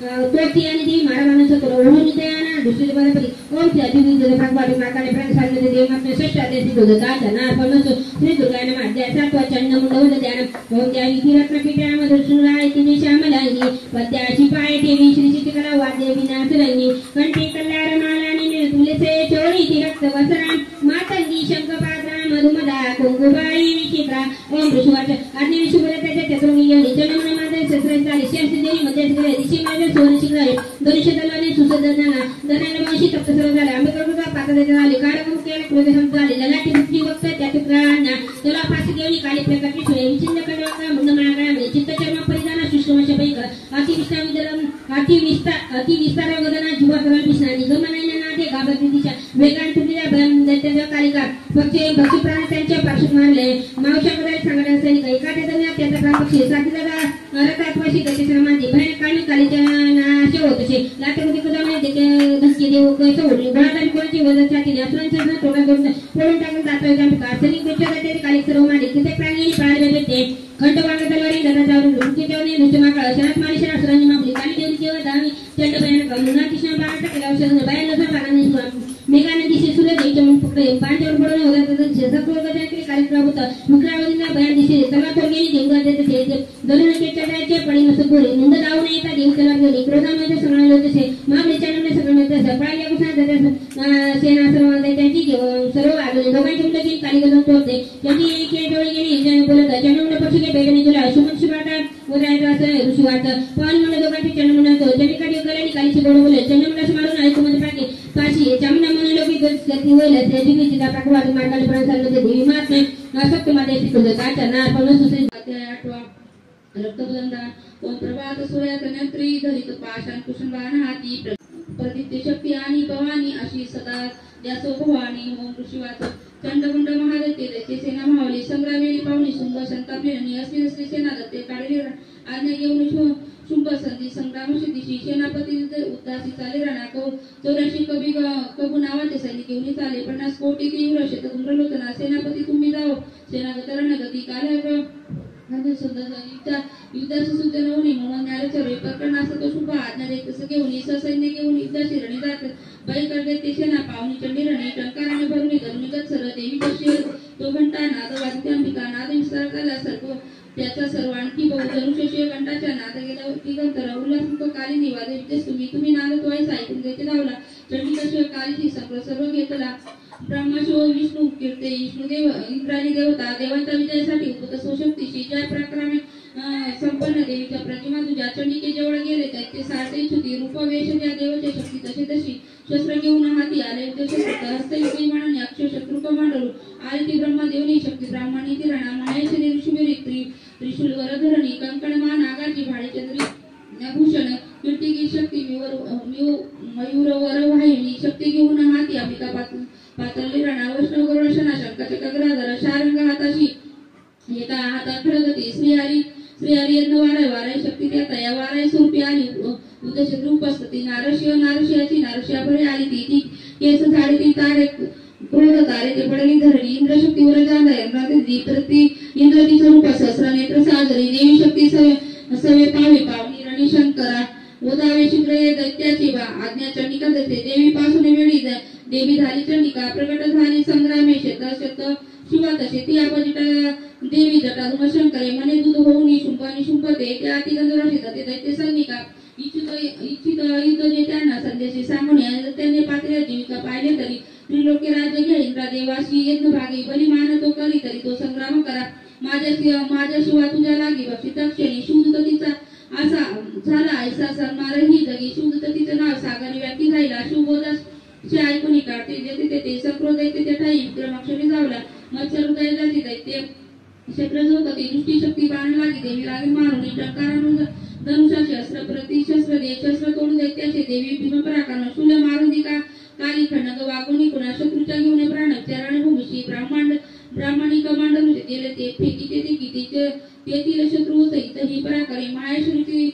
तोची आणि ती मारा माणूस करो ओढून ते ना दुसरी बरोबरी ओम ती अधिवी जर भागवाडी माताने प्राण सांगले देव मात्र श्रेष्ठ आदेश होतं का ना परमस श्री दुर्गाने माझ्या सातवा चंड मुंडवलं ध्यान ओम त्या विधी रत्नपीठामध्ये सुराय तिने श्यामलांगी पद्याची पाय ठेवी श्री चित्रकला वाद्य विनासरंगी कंठी कल्याण मालानी निर्तुलेसे चोळी ती रक्त वसरा मातंगी शंखपात्रा मधुमदा कुंकुबाई विचित्रा ओम ऋषुवाच आज्ञा विषुभरताच्या चतुर्ंगी चंडमुन माझे शस्त्रांचा ऋषी देवी मध्ये ऋषी माझे सोन शिकले दोनशे दलाने सुसदनाना दनाला वंशी तप्त सर्व झाले आंबेडकर पात्र झाले काळकम केले क्रोधसम झाले ललाटी मुक्ती वक्त त्या तुकरांना त्याला फाशी देवली काली प्रकटी सोय विचिन्न कडवा मुंडमाळामध्ये चित्तचर्म परिधाना शुष्कमश पैकर अति विस्तार वदना जीवा करल पिसनानी गमनाईना नाटे घाबरती दिशा वेगान तुटल्या दैत्याच्या कालिका पक्षी प्राण त्यांच्या पार्श्वत मारले मावशा बदल सांगण्यासाठी एका दरम्यान त्याचा प्राण पक्षी साथीदार रक्तात्वाशी त्याचे श्रमांचे भयानक काळी कालीच्या नाशे होत असे लाटेमध्ये कदामे त्याचे धक्के देऊ कैसे ओढले गोळादारी कोणाची वजन छातीने असुरांच्या तोडा करून फोडून टाकून जातोय त्या सैनिक पेक्षा कालिक सर्व मारे कित्येक प्राणी पाळले भेटते खंड वांग तलवारी ददाचारून लुटके देवने नुष्टमाकाळ शरत मारी शरा असुरांनी मागली काली देवी केवळ दामी चंड भयानक मुना कृष्ण बाळ टाकला औषध बाहेर नसा प्राणाने मेघाने दिशे सूर्य देवीच्या मुख पकडे पांच्यावर पडून होता तर शेजापूर गजा केले कार्यक्रम होता मुक्रावतीला भयान दिशे सर्व तोरगेली देवगा देते दलुन केटाचे पडी नसत बोले नंद दाऊ नाही येता देव केला गेली क्रोधामध्ये सगळे लोक तसे मागणीच्या नंतर सगळे मिळते सपळाल्या कुठे सेना सर्व त्यांची सर्व आले दोघांची मुलं काली गजून तोडते त्यांची एक डोळी गेली इंजाने बोलत चंडमुंड पक्षी के बेगने तुला शुभन शुभाटा वरायचं असं ऋषी वाटतं पावन मुलं दोघांची चंडमुंड तो त्यांनी काठी गलानी कालीची गोड बोले चंडमुंडास मारून ऐकू मध्ये पाठी पाशी चामुंडा म्हणून लोकी गती होईल त्याची चिता पाकवाद मार्गाने प्रांतांमध्ये देवी मात नाही असक्त मध्ये शिकवलं काचा ना पण सुसे आठवा रक्तबंधा ओम प्रभात सूर्यात नेत्री धरित पाषाण कुसुमबाण हाती प्रदीप्ती शक्ती आणि भवानी अशी सदा द्यासो भवानी ओम ऋषीवाच चंडमुंड महादत्ते त्याची सेना मावली संग्रामेली पावली शुंभ संतापली आणि असली असली सेना दत्ते काढली आज्ञा घेऊन शुंभ संधी संग्रामशी दिशी सेनापती उदासी चाले राणा 84 कबू नावाचे सैनिक घेऊन चाले 50 कोटी तीव्र शतकुंभलोचना सेनापती तुम्ही जाओ सेनागत रणगती काल युद्धाची सुद्धा नवनी म्हणून न्यायालयाचे प्रकरण असं तो शुभ आज्ञा देत तसं घेऊन ससैन्य घेऊन युद्धाची रणी जात बाई करते ते सेना पावनी चंडी रणी टंकाराने भरून धर्मिगत सर देवी कशी तो घंटा नाद वाजते अंबिका नाद विस्तार झाला सर्व त्याचा सर्व आणखी बहु धनुष्य घंटाच्या नाद गेला दिगंतर उल्हास काली निवादे विदेश तुम्ही नाद त्वाईस ऐकून घ्यायचे धावला चंडी कशी कालीची सर्व घेतला ब्रह्मशिव विष्णू कीर्ते विष्णुदेव इंद्राणी देवता देवांच्या विजयासाठी उपत शक्तीशी ज्या प्रकारे संपन्न देवीच्या प्रतिमा तुझ्या चंडिके जवळ गेले त्याचे सारते छुती रूपवेश ज्या देवाच्या शक्ती तशी तशी शस्त्र घेऊन हाती आले हस्तयुगी म्हणून अक्षय शत्रुक मांडलू आली ती ब्रह्मदेवनी शक्ती ब्राह्मणी ती राणा महेश्वरी ऋषिमेरी त्रिशूल वरधरणी कंकणमा नागाची भाडी चंद्री भूषण कीर्तिकी शक्ती मयूर वर वाहिनी शक्ती घेऊन हाती अंबिका पातळी राणा वैष्णव गरुडशना शंकाचे कग्राधर शारंग हाताशी एका हातात खडगती श्रीहरी यज्ञ वाराय शक्ती देता या वाराय स्वरूपी आली उद्देश रूप असती नारशियाची नारशियाभरे आली ती केस झाडी ती तारे क्रोध तारे ते पडली धरणी इंद्रशक्तीवर जाणय प्रति इंद्रजीचं रूप सहस्र नेत्र साजरी देवी शक्ती सवे पावनी रणी शंकरा उदावे शुक्र दैत्याची आज्ञा चंडिका देते देवी पासून वेळी देवी झाली चंडिका प्रकट झाली संग्रामे शत शिवा तसे ती अपजिता देवी जटा शंकरे मने दूध होऊन शुंभानी शुंभते त्या अतिगंधरा शेतात दैत्य सैनिका इच्छित युद्ध जे त्यांना संदेशी सांगून त्यांनी पात्र्या जीविका पाहिले तरी त्रिलोकी राज्य घ्या इंद्रा देवाशी यज्ञ भागी बली मान तो करी तरी तो संग्राम करा माझ्या शिवा तुझ्या लागी बक्षी तक्षणी शिवदूत तिचा असा झाला ऐसा सन्मार ही जगी शिवदूत तिचं नाव सागरी व्याप्ती जायला शिवबोधास ऐकून काढते जेथे ते सक्रोध येते त्या ठाई विक्रमाक्षरी जावला मत्सर हृदय जाती दैत्य शक्र झोपती दृष्टी शक्ती बाण लागी देवी लागे मारून टंकारानुज धनुषाचे अस्त्र प्रति शस्त्र दे शस्त्र तोडून दैत्याचे देवी भीम पराक्रम शूल मारून दिका काली खंडक वागुनी कुणा शत्रूच्या घेऊन प्राण चरणभूमीशी ब्राह्मणी कमांडर गेले ते फेकीचे ते किती तेथील शत्रू सहित ही पराक्रमी माहेश्वरीची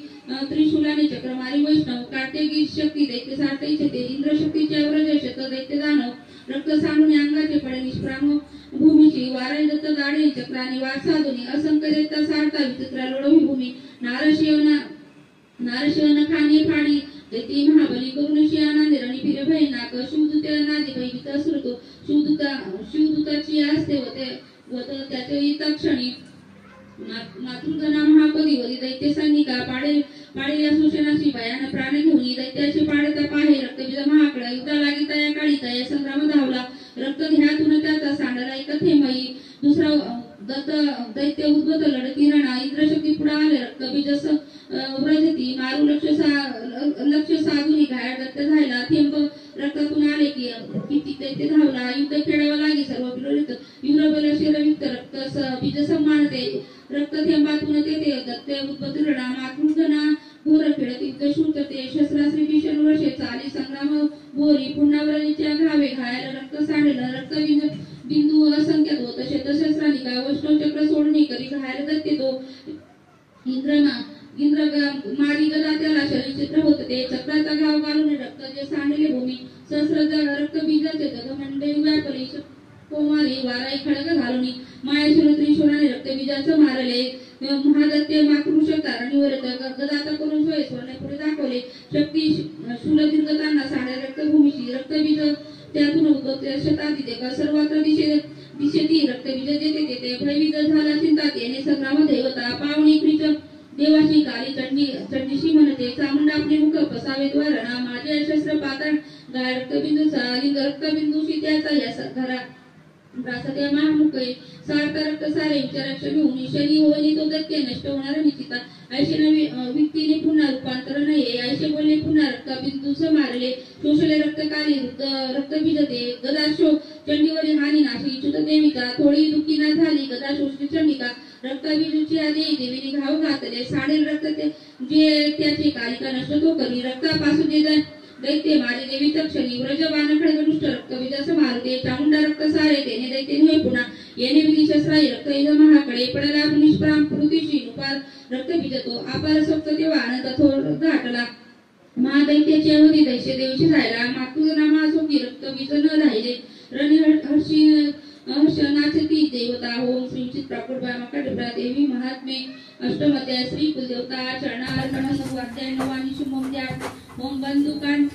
त्रिशूलाने चक्रमारी वैष्णव कार्तिकी शक्ती दैत्य सार्थईचे ते इंद्र शक्तीच्या व्रजशत दैत्य दानव रक्त सांडून अंगाचे पडे निष्प्राम भूमीची वाराई दत्त गाडी चक्राने वार साधुनी असंख्य दैत्य सारता विचित्रा लोडवी भूमी नारशिवन खाणे फाडी दैती महाबली करुणशी आनंद रणी फिरे भयनाक शिवदूते नादी भयभीत असृतो शिवदूताची असते व त्याचे तक्षणी मातृगणा महापदीवरी दैत्य सैनिका पाडेल्या सूचनाची भयान प्राण घेऊन दैत्याचे पाडता पाहे रक्तबीज महाकडा युद्धा लागी तया काळी तया संग्राम धावला रक्त ध्यातून त्याचा सांडला एक थेमई दुसरा दत्त दैत्य उद्भत लढती रणा इंद्रशक्ती पुढे आले रक्तबीज व्रजती मारू लक्ष साधून घायल दत्त झाला थेंब रक्तातून आले की किती दैत्य धावला युद्ध खेळावं लागे सर्व विरोधित युरबल शिरयुक्त रक्त बीज सम्मानते रक्त थेंबातून ते दत्त उद्भत रणा मातृगणा घोर खेळत युद्ध शुल्कते शस्त्रास्त्री भीषण वर्षे चाली संग्राम बोरी पुन्हा व्रजीच्या घावे घायल रक्त सांडलं रक्तबीज बिंदू असंख्यात होत शस्त्रांनी काय वैष्णव चक्र सोडणी करी घायल दत्ते तो इंद्र मारी गदा त्याला शरीर चित्र होत ते चक्राचा घाव घालून रक्त जे सांडले भूमी सहस्र रक्त बीजाचे जगमंडे व्यापले कोमारी वाराई खडग घालूनी मायासुर त्रिशूळाने रक्तबीजाचं मारले महादत्ते माकृष तारणीवर गदाता करून सोय स्वर्ण पुढे दाखवले शक्ती शूल दीर्घतांना साड्या रक्तभूमीशी रक्तबीज त्यातून उगवते शताब्दी ते सर्वत्र दिशेती रक्तबीज जेथे तेथे भयबीज झाला चिंता येणे संग्राम देवता पावणी क्रीच देवाशी काली चंडीशी म्हणते चामुंडा आपले मुख पसावे द्वारणा माझे शस्त्र पाताळ गाय रक्तबिंदूचा लिंग रक्तबिंदूशी त्याचा या घरा रासत्या महामुखे सारता रक्त सारे विचाराक्ष घेऊन शनी होईनी तो दत्ते नष्ट होणार निश्चिता ऐशे व्यक्तीने पुन्हा रूपांतर नये ऐशे बोलले पुन्हा रक्तबिंदूस मारले शोषले रक्तकाली रक्तबीजते गदाशो चंडीवरी हानी नाशी च्युत देविका थोडी दुःखी ना झाली गदा शोषली चंडिका रक्तबीजूची आधी देवीने घाव घातले साडेल रक्त जे त्याची कालिका नष्ट तो करी रक्तापासून जे दैत्य माझे देवी तक्षणी व्रजवान खडगदुष्ट रक्तबीजास मारते चामुंडा रक्त सारे तेने दैत्य होय पुन्हा येणे विधी शस्त्राई रक्त इज महाकडे पडला निष्प्राम पृथ्वीशी नुपार रक्तबीज तो अपार सोक्त तेव्हा आनंद थोर दाटला महादैत्याची अवधी दैत्य देवीशी जायला मातृ नामा सोकी रक्तबीज न राहिले रण हर्ष नाचती देवता ओम श्री चित्रा प्रभा देवी महात्मे अष्टमध्याय श्री कुलदेवता चरणार्पण नववाध्याय नवानी शुभम द्या ओम बंदुकान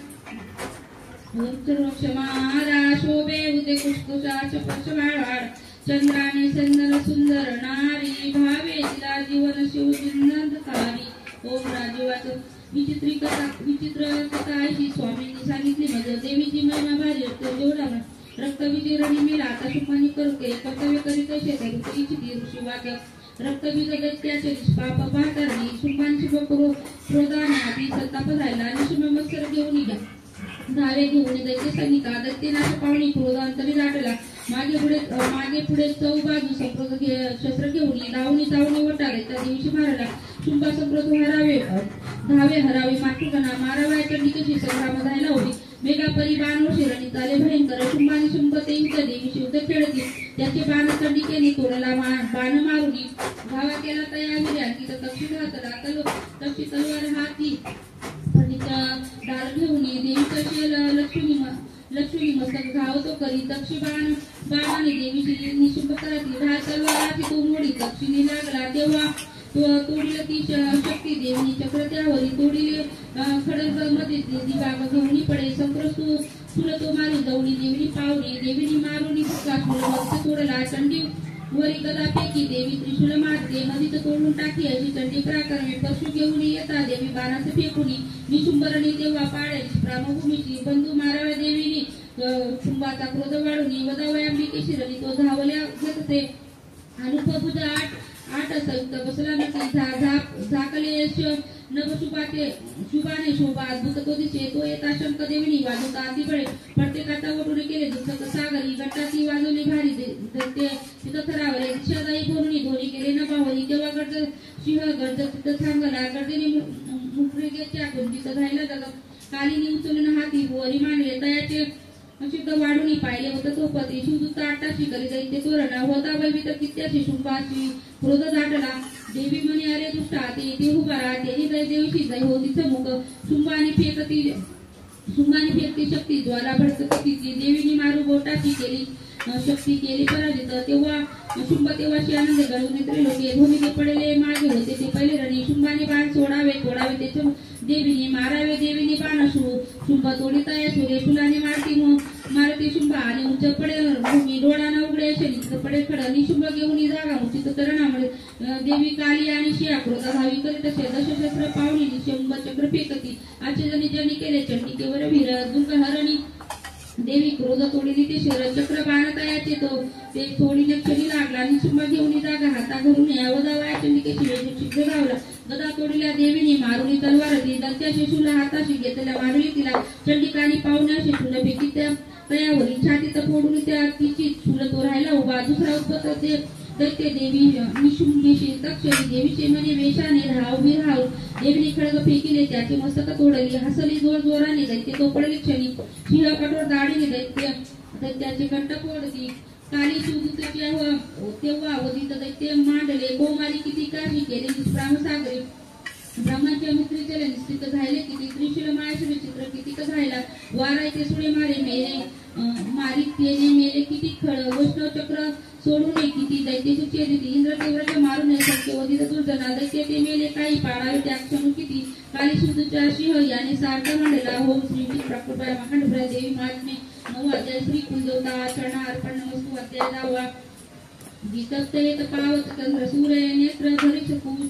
क्षमारा शोभे उदे कुशकुशा चपशवाळ चंद्राने चंदन सुंदर नारी भावे तिला जीवन शिव जिंदकारी ओम राजीवाचं विचित्र कथा अशी स्वामींनी सांगितली म्हणजे देवीची महिमा भारी जेवढा रक्तबीज रणी मेला आता शुभानी करू केले कर्तव्य करीत शेते ऋषी ऋषी वाक्य रक्तबीज दैत्याचे निष्पाप पाहतानी शुभांशी क्रोधाने आधी संताप राहिला आणि शुभ मत्सर घेऊन घ्या धावे घेऊन दैत्य सैनिका दैत्यनाश पावणी क्रोधांतरी दाटला मागे पुढे चौ बाजू संप्रत शस्त्र घेऊन धावणी चावणी वटारे त्या दिवशी मारला शुंभा संप्रत धावे हरावे मातृकणा मारावा चंडिकेशी संग्राम झाला होती मेघा परिबाण व शिरणी झाले भयंकर शुंभाने शुंभ ते देवीशी युद्ध खेळती त्याचे बाण चंडिकेने तोडला बाण मारुनी भावा केला तयारी आणखी तर तक्षी घातला तक्षी तलवार हाती डाल घेऊन देवीचा लक्ष्मी मस्तक घाव तो करी तक्षी बाणाने देवीची निशुंभ करती ढाल तलवार हाती तो मोडी तक्षीने लागला तेव्हा तोडील ती शक्ती देवनी चक्र त्यावरी तोडील खडक मध्ये दिवा घेऊन पडे संप्रस्तू फुल तो मारी जवणी देवीनी पावली देवीनी मारुनी फुटका तोडला चंडी वरी गदापैकी देवी त्रिशूल मारते नदीत तोडून टाकी अशी चंडी पराक्रमे पशु घेऊन येता देवी बाणाचे फेकुनी निशुंभरणी तेव्हा पाळे रामभूमीची बंधू माराव्या देवीनी शुंभाचा क्रोध वाढून वदावयांबिकेशी रणी तो धावल्या घेतते अनुपभुजा आठ संयुक्त बसला नक्की झाकले शुभाने शोभा अद्भुत तो दिसे तो येता शंक देवीनी वाजवता अति बळे प्रत्येकाचा वटून केले दुःख सागरी गटाची वाजवली भारी तिथं थरावले दिशादायी बोरुणी धोनी केले नभावली तेव्हा गर्ज सिंह गर्ज तिथं थांबला गर्जेने मुखरेच्या तिथं जायला जागा कालीने उचलून हाती वरी मांडले तयाचे शुद्ध वाढून पाहिले होत तो पती शिवदूत आटाशी करी दैत्य तोरणा होता वैवित कित्याशी शुंभाशी क्रोध दाटला देवी म्हणे अरे दुष्टा ते उभारा त्यांनी देवीशी जाई होतीच मुख शुंभाने फेकती शक्ती ज्वाला भडकत तिची देवीने मारू बोटाची केली शक्ती केली पराजित तेव्हा शुंभ तेव्हाशी आनंद गळून त्रिलोके भूमीने पडले मागे होते ते पहिले रणी शुंभाने बाण सोडावे त्याच्या देवीने मारावे देवीने बाण शुंभ तोडिता या सूर्यशुलाने मारती शुंभ आणि उंच पडे भूमी डोळाना उघडे शनी पडे खड आणि शुंभ घेऊन जागा उचित तरणामुळे देवी काली आणि शिया क्रोधा भावी करीत असे दशशस्त्र पावली शुंभ चक्र फेकती आश्चर्याने जनी केले चंडिकेवर वीर दुर्ग हरणी देवी क्रोध तोडीने ते शर चक्र बाणतायाचे तो ते तोडीने क्षणी लागला आणि शुंभ घेऊन जागा हाता घरून यावदावया चंडिकेची वेगळी गावला गदा तोडील्या देवीने मारुनी तलवार ती दत्याशी शूल हाताशी घेतल्या मारुली तिला चंडिकाने पावण्याशी शूल फेकी त्या तयावरी छातीत फोडून त्या तिची शूल तो राहिला उभा दुसरा उत्पत्त ते दैत्य देवी निशुंभीशी तक्षणी देवीचे म्हणे वेशाने राहाव देवीने खडग फेकिले त्याचे मस्तक तोडली हसली जोर जोराने दैत्य तो पडली क्षणी सिंह कठोर दाढीने दैत्याचे कंठ फोडती काली शिवदूताची तेव्हा अवधीत दैत्य मांडले गोमारी किती काळजी केली निष्प्रामसागरे ब्रह्माच्या मित्रीचे निश्चित झाले किती त्रिशूल माहेश्वर चित्र किती झायला वारायचे सुळे मारे मेले मारित तेने मेले किती खळ वैष्णव चक्र सोडून किती दैत्याची चेदिती इंद्र तीव्रच्या मारून नये वधित दुर्जना दैत्य ते मेले काही पाळावे त्या क्षणू किती काली शुद्धच्या सिंह याने सार्थ मंडला होम श्री प्रकृपा महांडभ्रा देवी महात्मे 9 अध्याय श्री कुलदेवता चरणा अर्पण नमस्तु अध्याय 10 गीतप्त एक पावत चंद्र सूर्य नेत्र धरिष कुश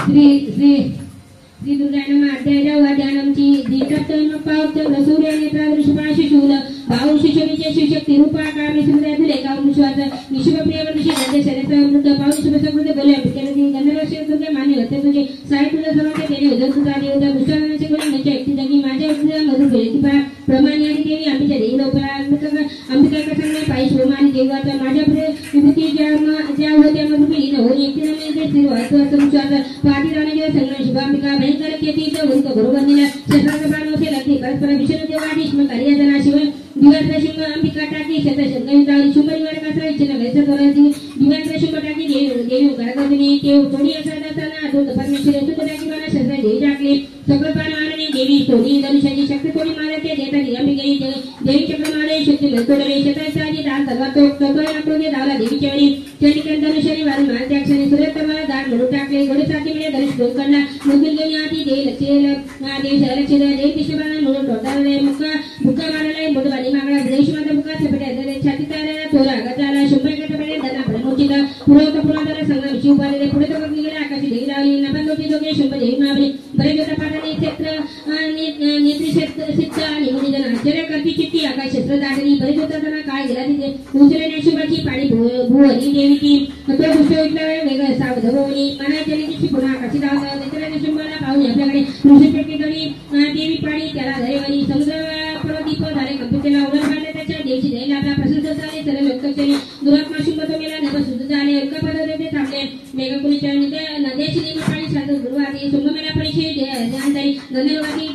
श्री दुर्गा नमः अध्याय 10 ध्यानमची दीपत्तम पावत सूर्य नेत्र दृश्यपाशी शूल भाऊ शिशुविचे शिवशक्ती रूपा कामी समुदाय दिले का विश्वास निशिव प्रियवंशी गंधे शरीर मृत भाऊ शिव समुदाय बोले केले गंधर्व तुझे मान्य होते तुझे साहित्य सर्वांचे केले उदर देवता विश्वासाचे गुण म्हणजे एकटी जगी माझ्या मधुर बेली प्रमाणे आणि देवी आमच्या देवी लोकला अंबिका प्रसन्न पायी सोमानी देवाचा माझ्या विभूती ज्या होत्या मधुबी न होई एकटी नमे जे श्री वास्तव विश्वास पाटी राणे संग्रह शिवांबिका भयंकर केती उंक बरोबर निला शस्त्राचा प्राण होते लागते परस्पर विष्णू देवाधीश मग कार्याजना शिवाय दिव्याचा शुंभ अंबिका टाकी शतशंकरिता शुंभरी वाड कासा इच्छा घ्यायचं करायची दिव्याचा शुंभ टाकी देवी घरातून ते थोडी असा जाताना दोन परमेश्वर सुख टाकी मला शस्त्र देवी टाकले सगळं पान मारणे देवी थोडी धनुष्याची शक्ती थोडी मारते देता अंबिकेने देवी चक्र मारे शक्ती तोडले शताचा आधी दान सर्वात तोडतोय आकृती धावला देवीच्या वेळी चनिकन धनुष्याने वारून मारते अक्षराने सूर्यतमाला दान म्हणून टाकले घोडे साथी मिळे धनुष डोंकरला मुद्दल गेली आधी देव लक्षेल देव लक्ष देव दिशेबाला म्हणून टोटारले मुक्का मारला मोठवाली मागला देशमाता मुका छपट्या झाले छाती ताराला तोला गजाला शुंभर कटपडे दना प्रमोचिता पुरवता संगम शिव पाले पुढे तर गेले आकाशी देवी लावली नबंदोटी जोगे शुंभ देवी मावली बरे जोता पाटाने क्षेत्र नेत्री सिद्ध आणि मुनिजन आश्चर्य करती चित्ती आकाश क्षेत्र दाटली बरे जोता जना काय गेला तिथे उचलणे शुभाची पाणी भुवरी देवी की तो दुष्ट इथला वेगळं सावध होणी मनाच्या नीतीची पुन्हा आकाशी धावता नेत्राने शुंभाला पाहून आपल्याकडे ऋषीपेटीकडे देवी पाणी त्याला धरेवरी समुद्र पर्वदीप झाले कंपितेला उडण काढले त्याच्या देवची जाईल आपला प्रशंसा झाले सर्व लोकक्षणी दुरात्मा शुंभ तो गेला नभ शुद्ध झाले एका पदार्थ थांबले मेघकुलीच्या नद्याची नेम पाणी शांत गुरुवारी शुंभमेला परिचय ध्यानदारी गंधर्वादी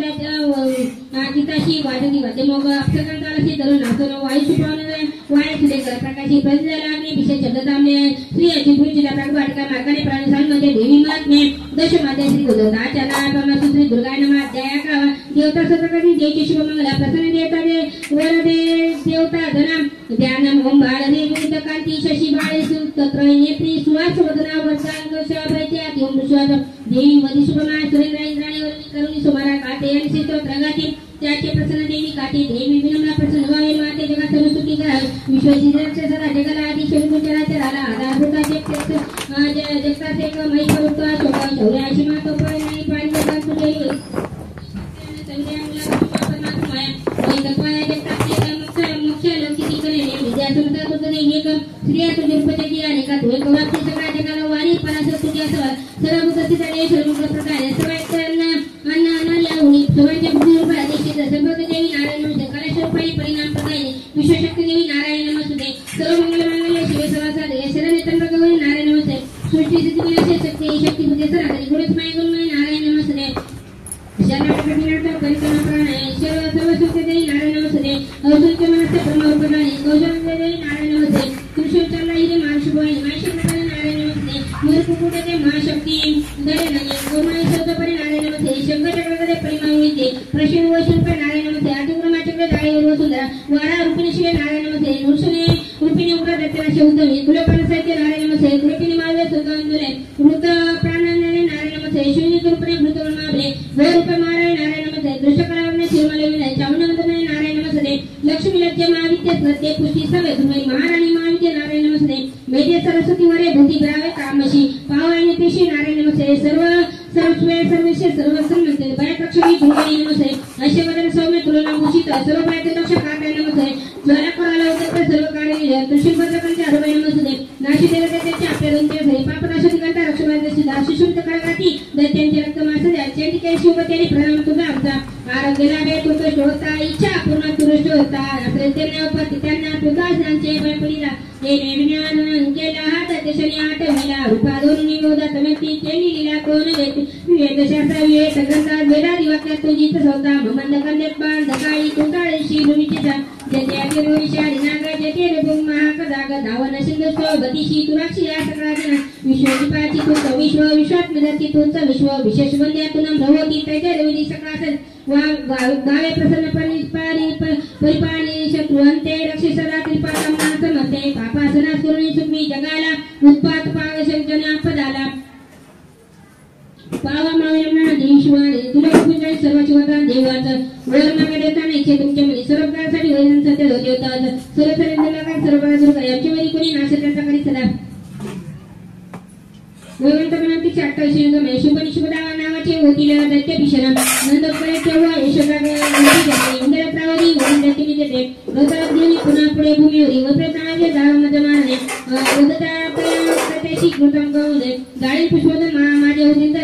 गीताशी वाजती वाद्यमोग अक्षकांतालाशी धरून नाचून वायू सुपावणे वाय सुदेकर प्रकाशी प्रज्वला लागणे विशेष शब्द थांबले श्री अजितभुजीला प्रागवाटिका मार्गाने प्राणसांमध्ये देवी महात्मे दशमाध्याय श्री गोदवताच्या नाम श्री दुर्गा नमः अध्याय 11 देवता सतकरी देवची शुभमंगला प्रसन्न देवता वरदे देवता धना ध्यानम ओम बाळदे विविध कांती शशी बाळे सुत्र नेत्री सुवास वदना वर्षांग शोभयत्या ओम विश्वास देवी वदी शुभमा सुरेंद्र इंद्राणी वरणी करुणी सुमारा काटे आणि स्तोत्र प्रगती त्याचे प्रसन्न देवी काटे देवी विनम्र प्रसन्न व्हावे माते जगात सर्व सुखी करावे विश्वसिद्धांचे सदा जगाला आधी शरीराच्या राला आधारभूताचे जगताचे एक महिषवृत्वा शोभा शौर्य अशी मातो पण नाही पाणी जगात तुझे स्त्रिया तुझे उपजगी अनेका तुझे कवाची सगळ्या जगाला वारी पराशर तुझे सर्व बुद्धिताने सर्व प्रकारे सर्वांना अन्न अनाल्या होणी सर्वांच्या बुद्धिरूपा देशीत संभोग देवी नारायण नमस्ते कलाशरूपाई परिणाम प्रदायिनी विश्वशक्ती देवी नारायण नमस्ते सर्व मंगल मांगल्य शिवे सर्वासाधे शरण नेत्रंब गौरी नारायण नमस्ते सृष्टी स्थिती विनाश शक्ती शक्ती बुद्धी सराधरी गुणस्मय गुणमय नारायण नमस्ते शरणागती परिक्रमा प्राणाय सर्व सुख देवी नारायण नमस्ते औषध मनस्ते ब्रह्मरूपदानी कौशल देवी नारायण नमस्ते कृष्णचंद्र हिरे महाशुभाई माहेश्वरी नारायण नमस्ते मूर्खपुटे महाशक्ती दरे नये गोमाई शब्दपरी नारायण नमस्ते शंकर चक्रधरे परिमाविते प्रश्न वैष्णव नारायण नमस्ते आदिग्रमा चक्र दाळीवर वसुंधरा वारा रूपिणी शिवे नारायण नमस्ते नृषणे रूपिणी उग्र दत्तराशी उद्धवी कुलपान साहित्य नारायण नमस्ते कृपिणी मालवे सुगंधुले मृत प्राणांजने नारायण नमस्ते शून्य रूपणे मृत मावले गो रूप माराय नारायण नमस्ते दृश्यकलावने शिवमले विनय चावंडवंदने नारायण नमस्ते लक्ष्मी लज्ज महाविद्य सत्य पुष्टी सवे धुमे महाराणी महाविद्य नारायण नमस्ते मेघे सरस्वती वरे बुद्धी ब्रावे कामशी पावायने पेशी नारायण नमस्ते सर्व सर्वेश सर्व सन्मते बयाक्षी धुमे नमस्ते ऐश्वर्य सौम्य तुलना भूषित सर्व बायते दक्ष काकाय नमस्ते ज्वाला कोणाला उदय सर्व काळे त्रिशूल भद्रकांचे आरोग्य नमस्ते नाशी देवतेचे आपल्या दोनचे घरी पापनाशी दिगंता रक्षमादेशी दाशिशुंत काळगाती दैत्यांचे रक्तमास चंडिके शिवपत्याने प्रणाम तुझा आमचा आरोग्य लाभे तुझ होता इच्छा पूर्ण तुरुष्ट होता आपले त्यांना तुझा ज्ञानचे भय पडिला हे ज्ञान केला हात देशाने आठविला रूपा दोन निरोधात व्यक्ती केली लीला कोण वेदशास्त्र विवेक ग्रंथात वेदा दिवाक्यात तुझीच होता मंद कन्यात बाण काळी तुताळशी भूमीची जते अतिरोषारी नाग जते रघुम महाकदाग धावन सिंधुस्व बतीशी तुराक्षी या सकळा जन विश्वजीपाची तुत विश्व विश्वात्मदती तुत विश्व विशेष वंद्यातुनम भवती तैते रविदी सकळासन गावे प्रसन्न परिपाली शत्रु अंते रक्षे सदा त्रिपालम समते पापासना सुरणी सुखमी जगाला उत्पात पावशंजना पदाला पावा मावयमना देशवाणे तुला पूजन सर्वांची वरदान देवाचं वर मागे देताना इच्छे तुमच्या मनी सर्व काळासाठी वैरण सत्य देवताचं सर्व सरेंद्रला सर्व दुर्गा यांची वरी कोणी नाश त्यांचा करी सदा वैवंतपणाची 28 युगमे शुभनी शुभदावा नावाचे होतील दैत्य भीषण नंदोपरे तेव्हा यशोगागे इंद्र प्रावरी वंदती देते गौतम पुन्हा पुढे भूमीवरी वप्रतानाचे दावामध्ये मारणे उदता प्रत्येशी कृतम गौदे गाळी पुष्पोदन माझे होतील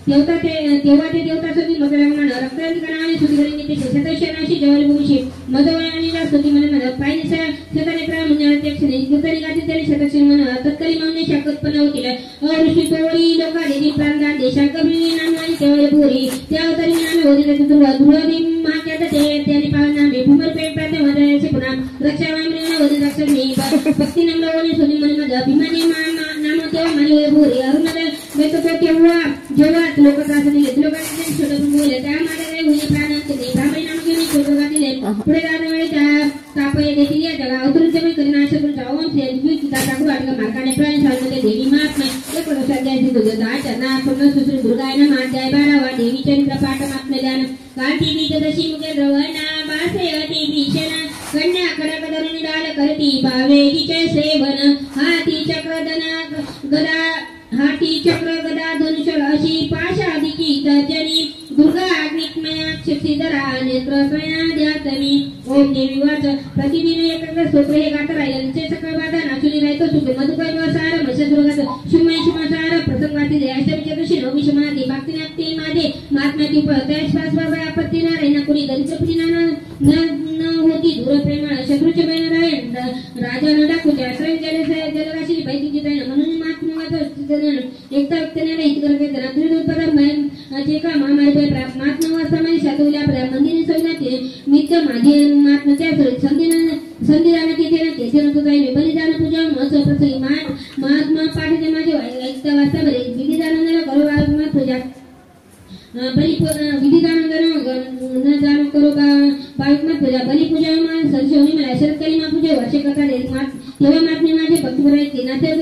तर तेव्हा ते देवता सदी मदलगमान रक्तांती गणाने सुधीरी निते शतशनाशी जवळ भूमीशी मदवयानी स्तुती मन मन पायनिसा शताने प्रामुन्य अध्यक्षने गुतरी गाती तरी शतक्षण मन तत्कली मावने शाकोत्पन्न होतील अवृष्टी तोळी लोकादेवी प्रांता देशा कबीनी नामवानी केवळ भूरी त्या अवतारी नामे होती त्याचे धुळादी महाक्यात त्याने पावन नामे भूमर पेट प्रांत मदयाचे पुन्हा रक्षा वामरीना होती रक्षणी भक्ती नम्रवणे सोनी मन मद अभिमानी नाम तेव्हा मानी होय भूरी अरुणदय वेततो तेव्हा जेव्हा लोक त्रासने घेतले लोकांनी छोटे बोलले त्या मागे होई प्राणांचे ब्राह्मणी नाम घेऊन छोटे गातीले पुढे जाण्या वेळी त्या तापये देतील या जगा अवतरूनचे मी करीन आशा करून जाऊन द्वितीता टाकू वाटलं मार्काने प्राण साधमध्ये देवी महात्मा एक सध्याची तुझं आचरणा पूर्ण सुश्री दुर्गायन माध्याय 12वा देवी चरित्र पाठ मात्मल्यान कार्ती बीजदशी मुखे द्रवणा बासे अति भीषण कन्या कडक धरुणी डाल करती भावे तिचे सेवन हाती चक्र गदा धनुष्य अशी पाशादिकी तर्जनी दुर्गा अग्निमया क्षितिधरा नेत्रत्रया ध्यातमी ओम देवी वाच प्रतिदिन एकत्र स्तोत्र हे गात राहिले सकाळ बाधा नाचुनी राहतो सुख मधुकर सार मशसुरगात शुमय शुमासार प्रसंगाती अष्टमीच्या दिवशी नवमी शुमाती भक्तिनाती माझे महात्म्याती त्यास पास बाबा आपत्ती ना राहिना कोणी दरिद्रपणी न होती दूर प्रेमाळ शत्रूचे बहिण राहील राजा न डाकूच्या आश्रय जलराशी बैठीची ताईन म्हणून महात्म्याचं एकता व्यक्तीने हित करते त्रिदुपदा जे का महामारी महात्मावास्थामध्ये शातवल्या मंदिरी सविनाते नित्य माझे महात्म्याच्या संधिदान तिथे ना तेथे नको जाईल बलिदान पूजा महत्व प्रसंगी महात्मा पाठीचे माझे ऐकता वाचता बरे विधिदान करो पूजा विधिदान करो का बाविकमत पूजा बलिपूजा संशोधनी मला शरदकाली पूजा वर्ष करता तेव्हा मागणी माझे भक्तपुरा येते नाते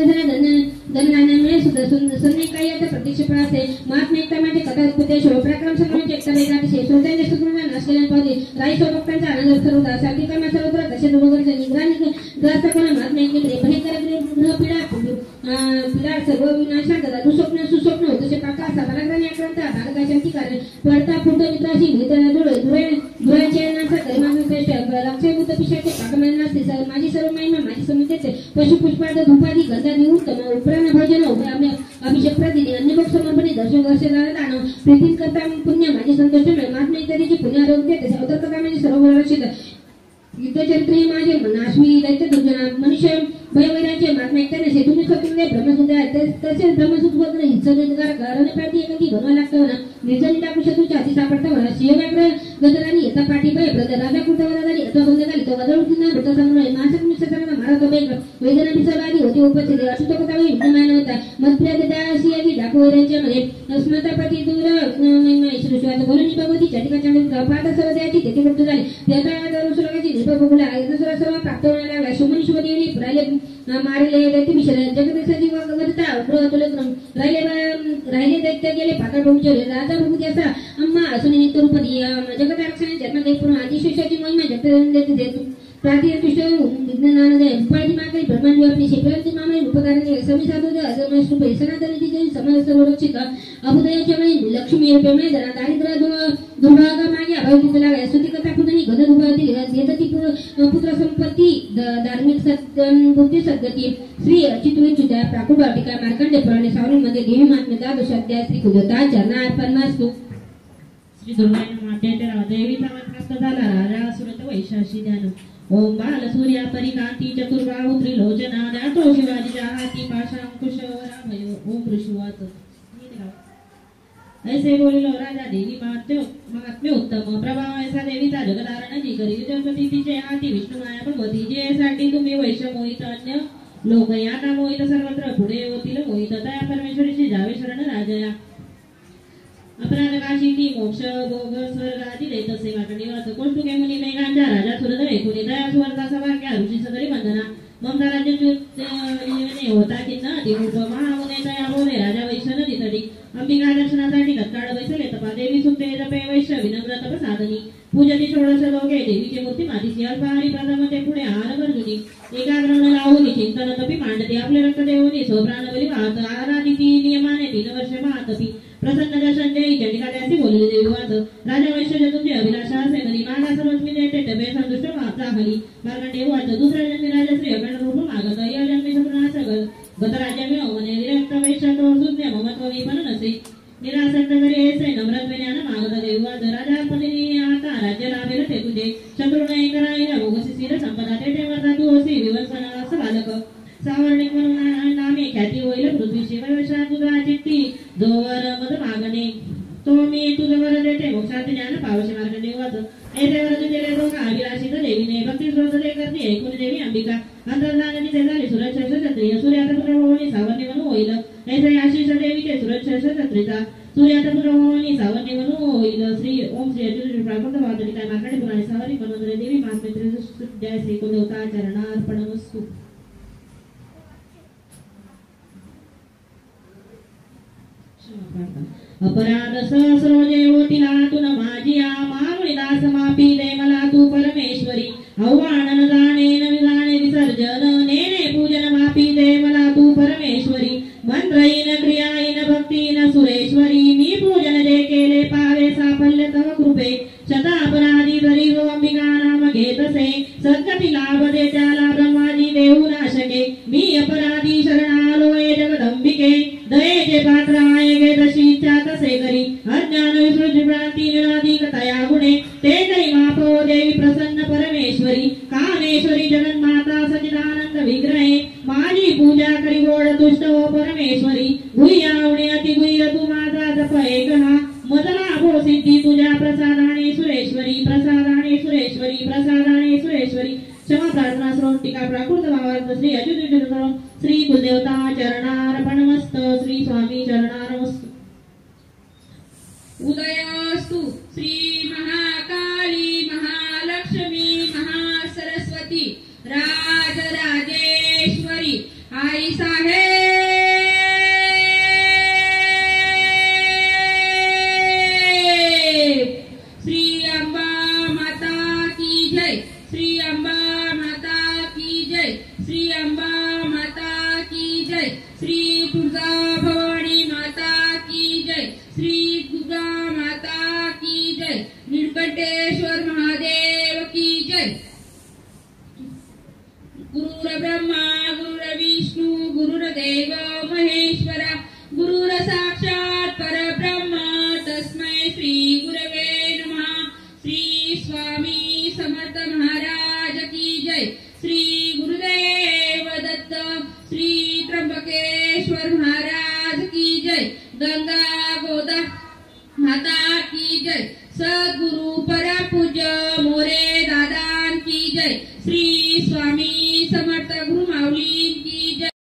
धनधान्यामुळे संध्याकाळी आता प्रत्यक्ष पळासे महात्मा एकता माझे कथा उत्पत्ती शिवप्रक्रम संग्रहाचे एकता वेगाचे सोडतांचे सुखरूपा नसलेल्या पावते राई स्वभक्तांचा आनंद सर्वता सात्विकामा सर्वत्र दशे दुर्गरचे निग्रह ग्रस्त कोण महात्मा एकले भनेकर ग्रह पीडा सर्व विनाशा गदा दुस्वप्न सुस्वप्न होतसे पाका साबालाग्राने आक्रमता भागकाशांची कारण पडता फुट मित्राशी भीतना धुळ्याचे नासा धर्माचा श्रेष्ठ लक्षभूत पिशाचे पाकमय नसते माझी सर्व महिमा माझी समितीचे पशु पुष्पार्थ धूपादी गंधादी उत्तम उपराण भोजन अभिषेक प्रतिदिन अन्नभोग समर्पणे दर्शन दान प्रीतीन करता पुण्य माझे संतोष महात्मा इत्यादीची पुण्य आरोग्य त्याचे अवतरकता म्हणजे सर्व रक्षित युद्धचरित्र माझे नाश्वी दैत्य दुर्जना मनुष्य भयवैराचे महात्मा एकट्याने सेतुनी स्वतंत्र ब्रह्मसुंदर तसेच ब्रह्मसुंदर हिंसकार घराने पाठी एखादी बनवा लागतं ना निर्जनी टाकू शत्रूच्या हाती सापडता म्हणा शिवव्याग्र गजरानी येता पाठी भय ब्रदर राजा कुर्तवदारी अथवा बंद झाली तो वदळ उठून बुद्ध संग्रह मासक मिश्रकांना मारा तो बेग वेदना पिसवादी होती उपस्थित अशुत कथा विद्यमान होता मतप्रिय दासियाची डाकू वैरांच्या मध्ये स्मृतापती दूर ईश्वरशिवाचं बोलून भगवती चटिका चांडी पाठ सर्वद्याची तेथे वृत्त झाले देवता सुरगाची निर्भय बघूला सर्व प्राप्त होण्याला लागला शुभनी शुभदेवी राहिले मारले दैत्य मिश्र जगदेशाची वगरता तुलक्रम राहिले दैत्य गेले पाताळ भूमीचे राजा प्रभू त्याचा अम्मा असून नित्य रूपदी जगत आरक्षण जन्मदेव पूर्ण आदिशेषाची महिमा जगत प्रातिष्ठ विज्ञानानंदय उपाधी मागणी ब्रह्मांड व्यापणी शेपरांची मामाई उपकाराने समिसाधू अजन्मश रूपे सनातनीची जैन समाज सर्वरक्षित अभुदयाच्या मणी लक्ष्मी रूपे धरा दारिद्र्य दुर्भागा मागे अभावित लागल्या स्तुती कथा पुतणी गद उभारती देदती पुत्र संपत्ती धार्मिक बुद्धी सद्गती श्री अचितुच्युता प्राकुट वाटिका मार्कंडे पुराणे सावलीमध्ये देवी महात्म्य द्वादश अध्याय श्री कुजता चरणार्पणमस्तु श्री दुर्गायन मातेच्या देवीचा वध प्राप्त झाला राजा सुरत वैशाशी ध्यान ओम बाल सूर्या परिकांती चतुर्बाहु त्रिलोचना दातो शिवाजीच्या हाती पाशांकुश वराभय ओम ऋषुवाच ऐसे बोलिलो राजा देवी महात्म्य उत्तम प्रभाव ऐसा देवीचा जगदारण जी करी जगती तिचे हाती विष्णू माया भगवती जे साठी तुम्ही वैश्य मोहित अन्य लोक याना मोहित सर्वत्र पुढे होतील मोहित तया परमेश्वरीची जावे शरण राजया अपराध काशीती मोक्ष भोग स्वर्ग आदी देत असे मार्कंडेय कोष्टुके मुनी मेघांच्या राजा सुरधरे कुणी दया सुवर्ता सभाग्या ऋषी सगरी वंदना ममता राज्य होता किन्ना दिवूप महामुने तया बोले राजा वैश्य नदी तटी अंबिका दर्शनासाठी तत्काळ बैसले तपा देवी सुते जपे वैश्य विनम्र तप साधनी पूजती षोडश लोके देवीची मूर्ती मातीची अल्पहारी प्रथम ते पुढे आहार गरजुनी एकाग्रम लावून चिंतन तपी मांडते आपले रक्त देऊनी स्वप्राण बली वाहत आराधिती नियमाने 3 वर्ष महातपी प्रसन्न दर्शन देई चंडिका त्यासी बोलली देवी वाच राजा वैश्य तुमची अभिलाषा असे मनी मागा सर्वच मी देते टबे संतुष्ट वाचा हली मार्कंडेय वाच दुसऱ्या जन्मी राजश्री अखंड रूप मागत या जन्मी सपना सगळ गत राज्य मिळव मने विरक्त वैश्य तो सुज्ञ ममत्व विपन नसे निरासक्त करी ऐसे नम्रत्वे ज्ञान मागत देवी वाच राजा पत्नी आता राज्य लाभेल ते तुझे शत्रुने करायला भोगसी सिर संपदा ते वर्धा तू होसी विवंसनास बालक सावर्णिक म्हणून नामे ख्याती होईल पृथ्वी शिवशा तुझा चित्ती जोवर मद मागणे तो मी तुझवर देते मोक्षात ज्ञान पावशी मार्कंडेय वाच ऐसे व्रत केले तो अभिलाषित देवीने भक्ती श्रोतले करते ऐकून देवी अंबिका अंतर्धानाची ते झाली सुरक्षा क्षत्रिय सूर्याचा पुत्र होऊन सावन्य म्हणून होईल ऐसे आशिष देवीचे सुरक्षा क्षत्रिचा सूर्याचा पुत्र होऊन सावन्य म्हणून होईल श्री ओम श्री अच्युत प्राकृत वादनी काय मार्कंडेय पुराणे सावरी बनवले देवी महात्म्य जय श्री कुलदेवता चरणार्पणमस्तु अपराध सहस्रोजे होतीला तुन माझिया मामळीदास मापी दे मला तू परमेश्वरी आव्हान जाणे न विजाणे विसर्जन नेने पूजन मापी दे मला तू परमेश्वरी मंत्रहीन क्रियाहीन भक्तीन सुरेश्वरी मी पूजन जे केले पावे साफल्य तव कृपे शतापराधी तरी जो अंबिका नाम घेतसे सद्गती लाभ दे त्याला ब्रह्माजी देऊ नाशके मी अपराधी शरणालोय जगदंबिके दयेचे पात्र आहे गे तशी इच्छा तसे करी अज्ञान विसृजी भ्रांती निराधी कथया गुणे ते करी मापो देवी प्रसन्न परमेश्वरी कामेश्वरी जगन्माता सच्चिदानंद विग्रहे माझी पूजा करी गोड तुष्ट हो परमेश्वरी गुह्यावणे अति गुह्य तू माझा जप एकहा मदला भो सिद्धी तुझ्या प्रसादाने सुरेश्वरी प्रसादाने सुरेश्वरी प्रसादाने सुरेश्वरी क्षमा प्रार्थना श्रोण टीका प्राकृत भावार्थ श्री अच्युत श्री कुलदेवता चरणार्पणमस्त श्री स्वामी चरणार्पणमस्तु उदयास्तु श्री महाकाली महालक्ष्मी महासरस्वती राजराजेश्वरी आई साहेब श्री अंबा माता की जय श्री अंबा माता की जय श्री अंबा माता की जय श्री दुर्गा भवानी माता की जय श्री दुर्गा माता की जय नीलकंठेश्वर महादेव की जय गुरुर ब्रह्मा गुरुर विष्णु गुरुर्देव महेश्वरा गुरुर साक्षात परब्रह्म तस्मै श्री गुरवे नमः श्री स्वामी समर्थ महाराज की जय श्री गुरुदेव दत्त श्री त्र्यंबकेश्वर महाराज की जय गंगा गोदा माता की जय सद्गुरु परम पूज्य मोरे दादान की जय श्री स्वामी समर्थ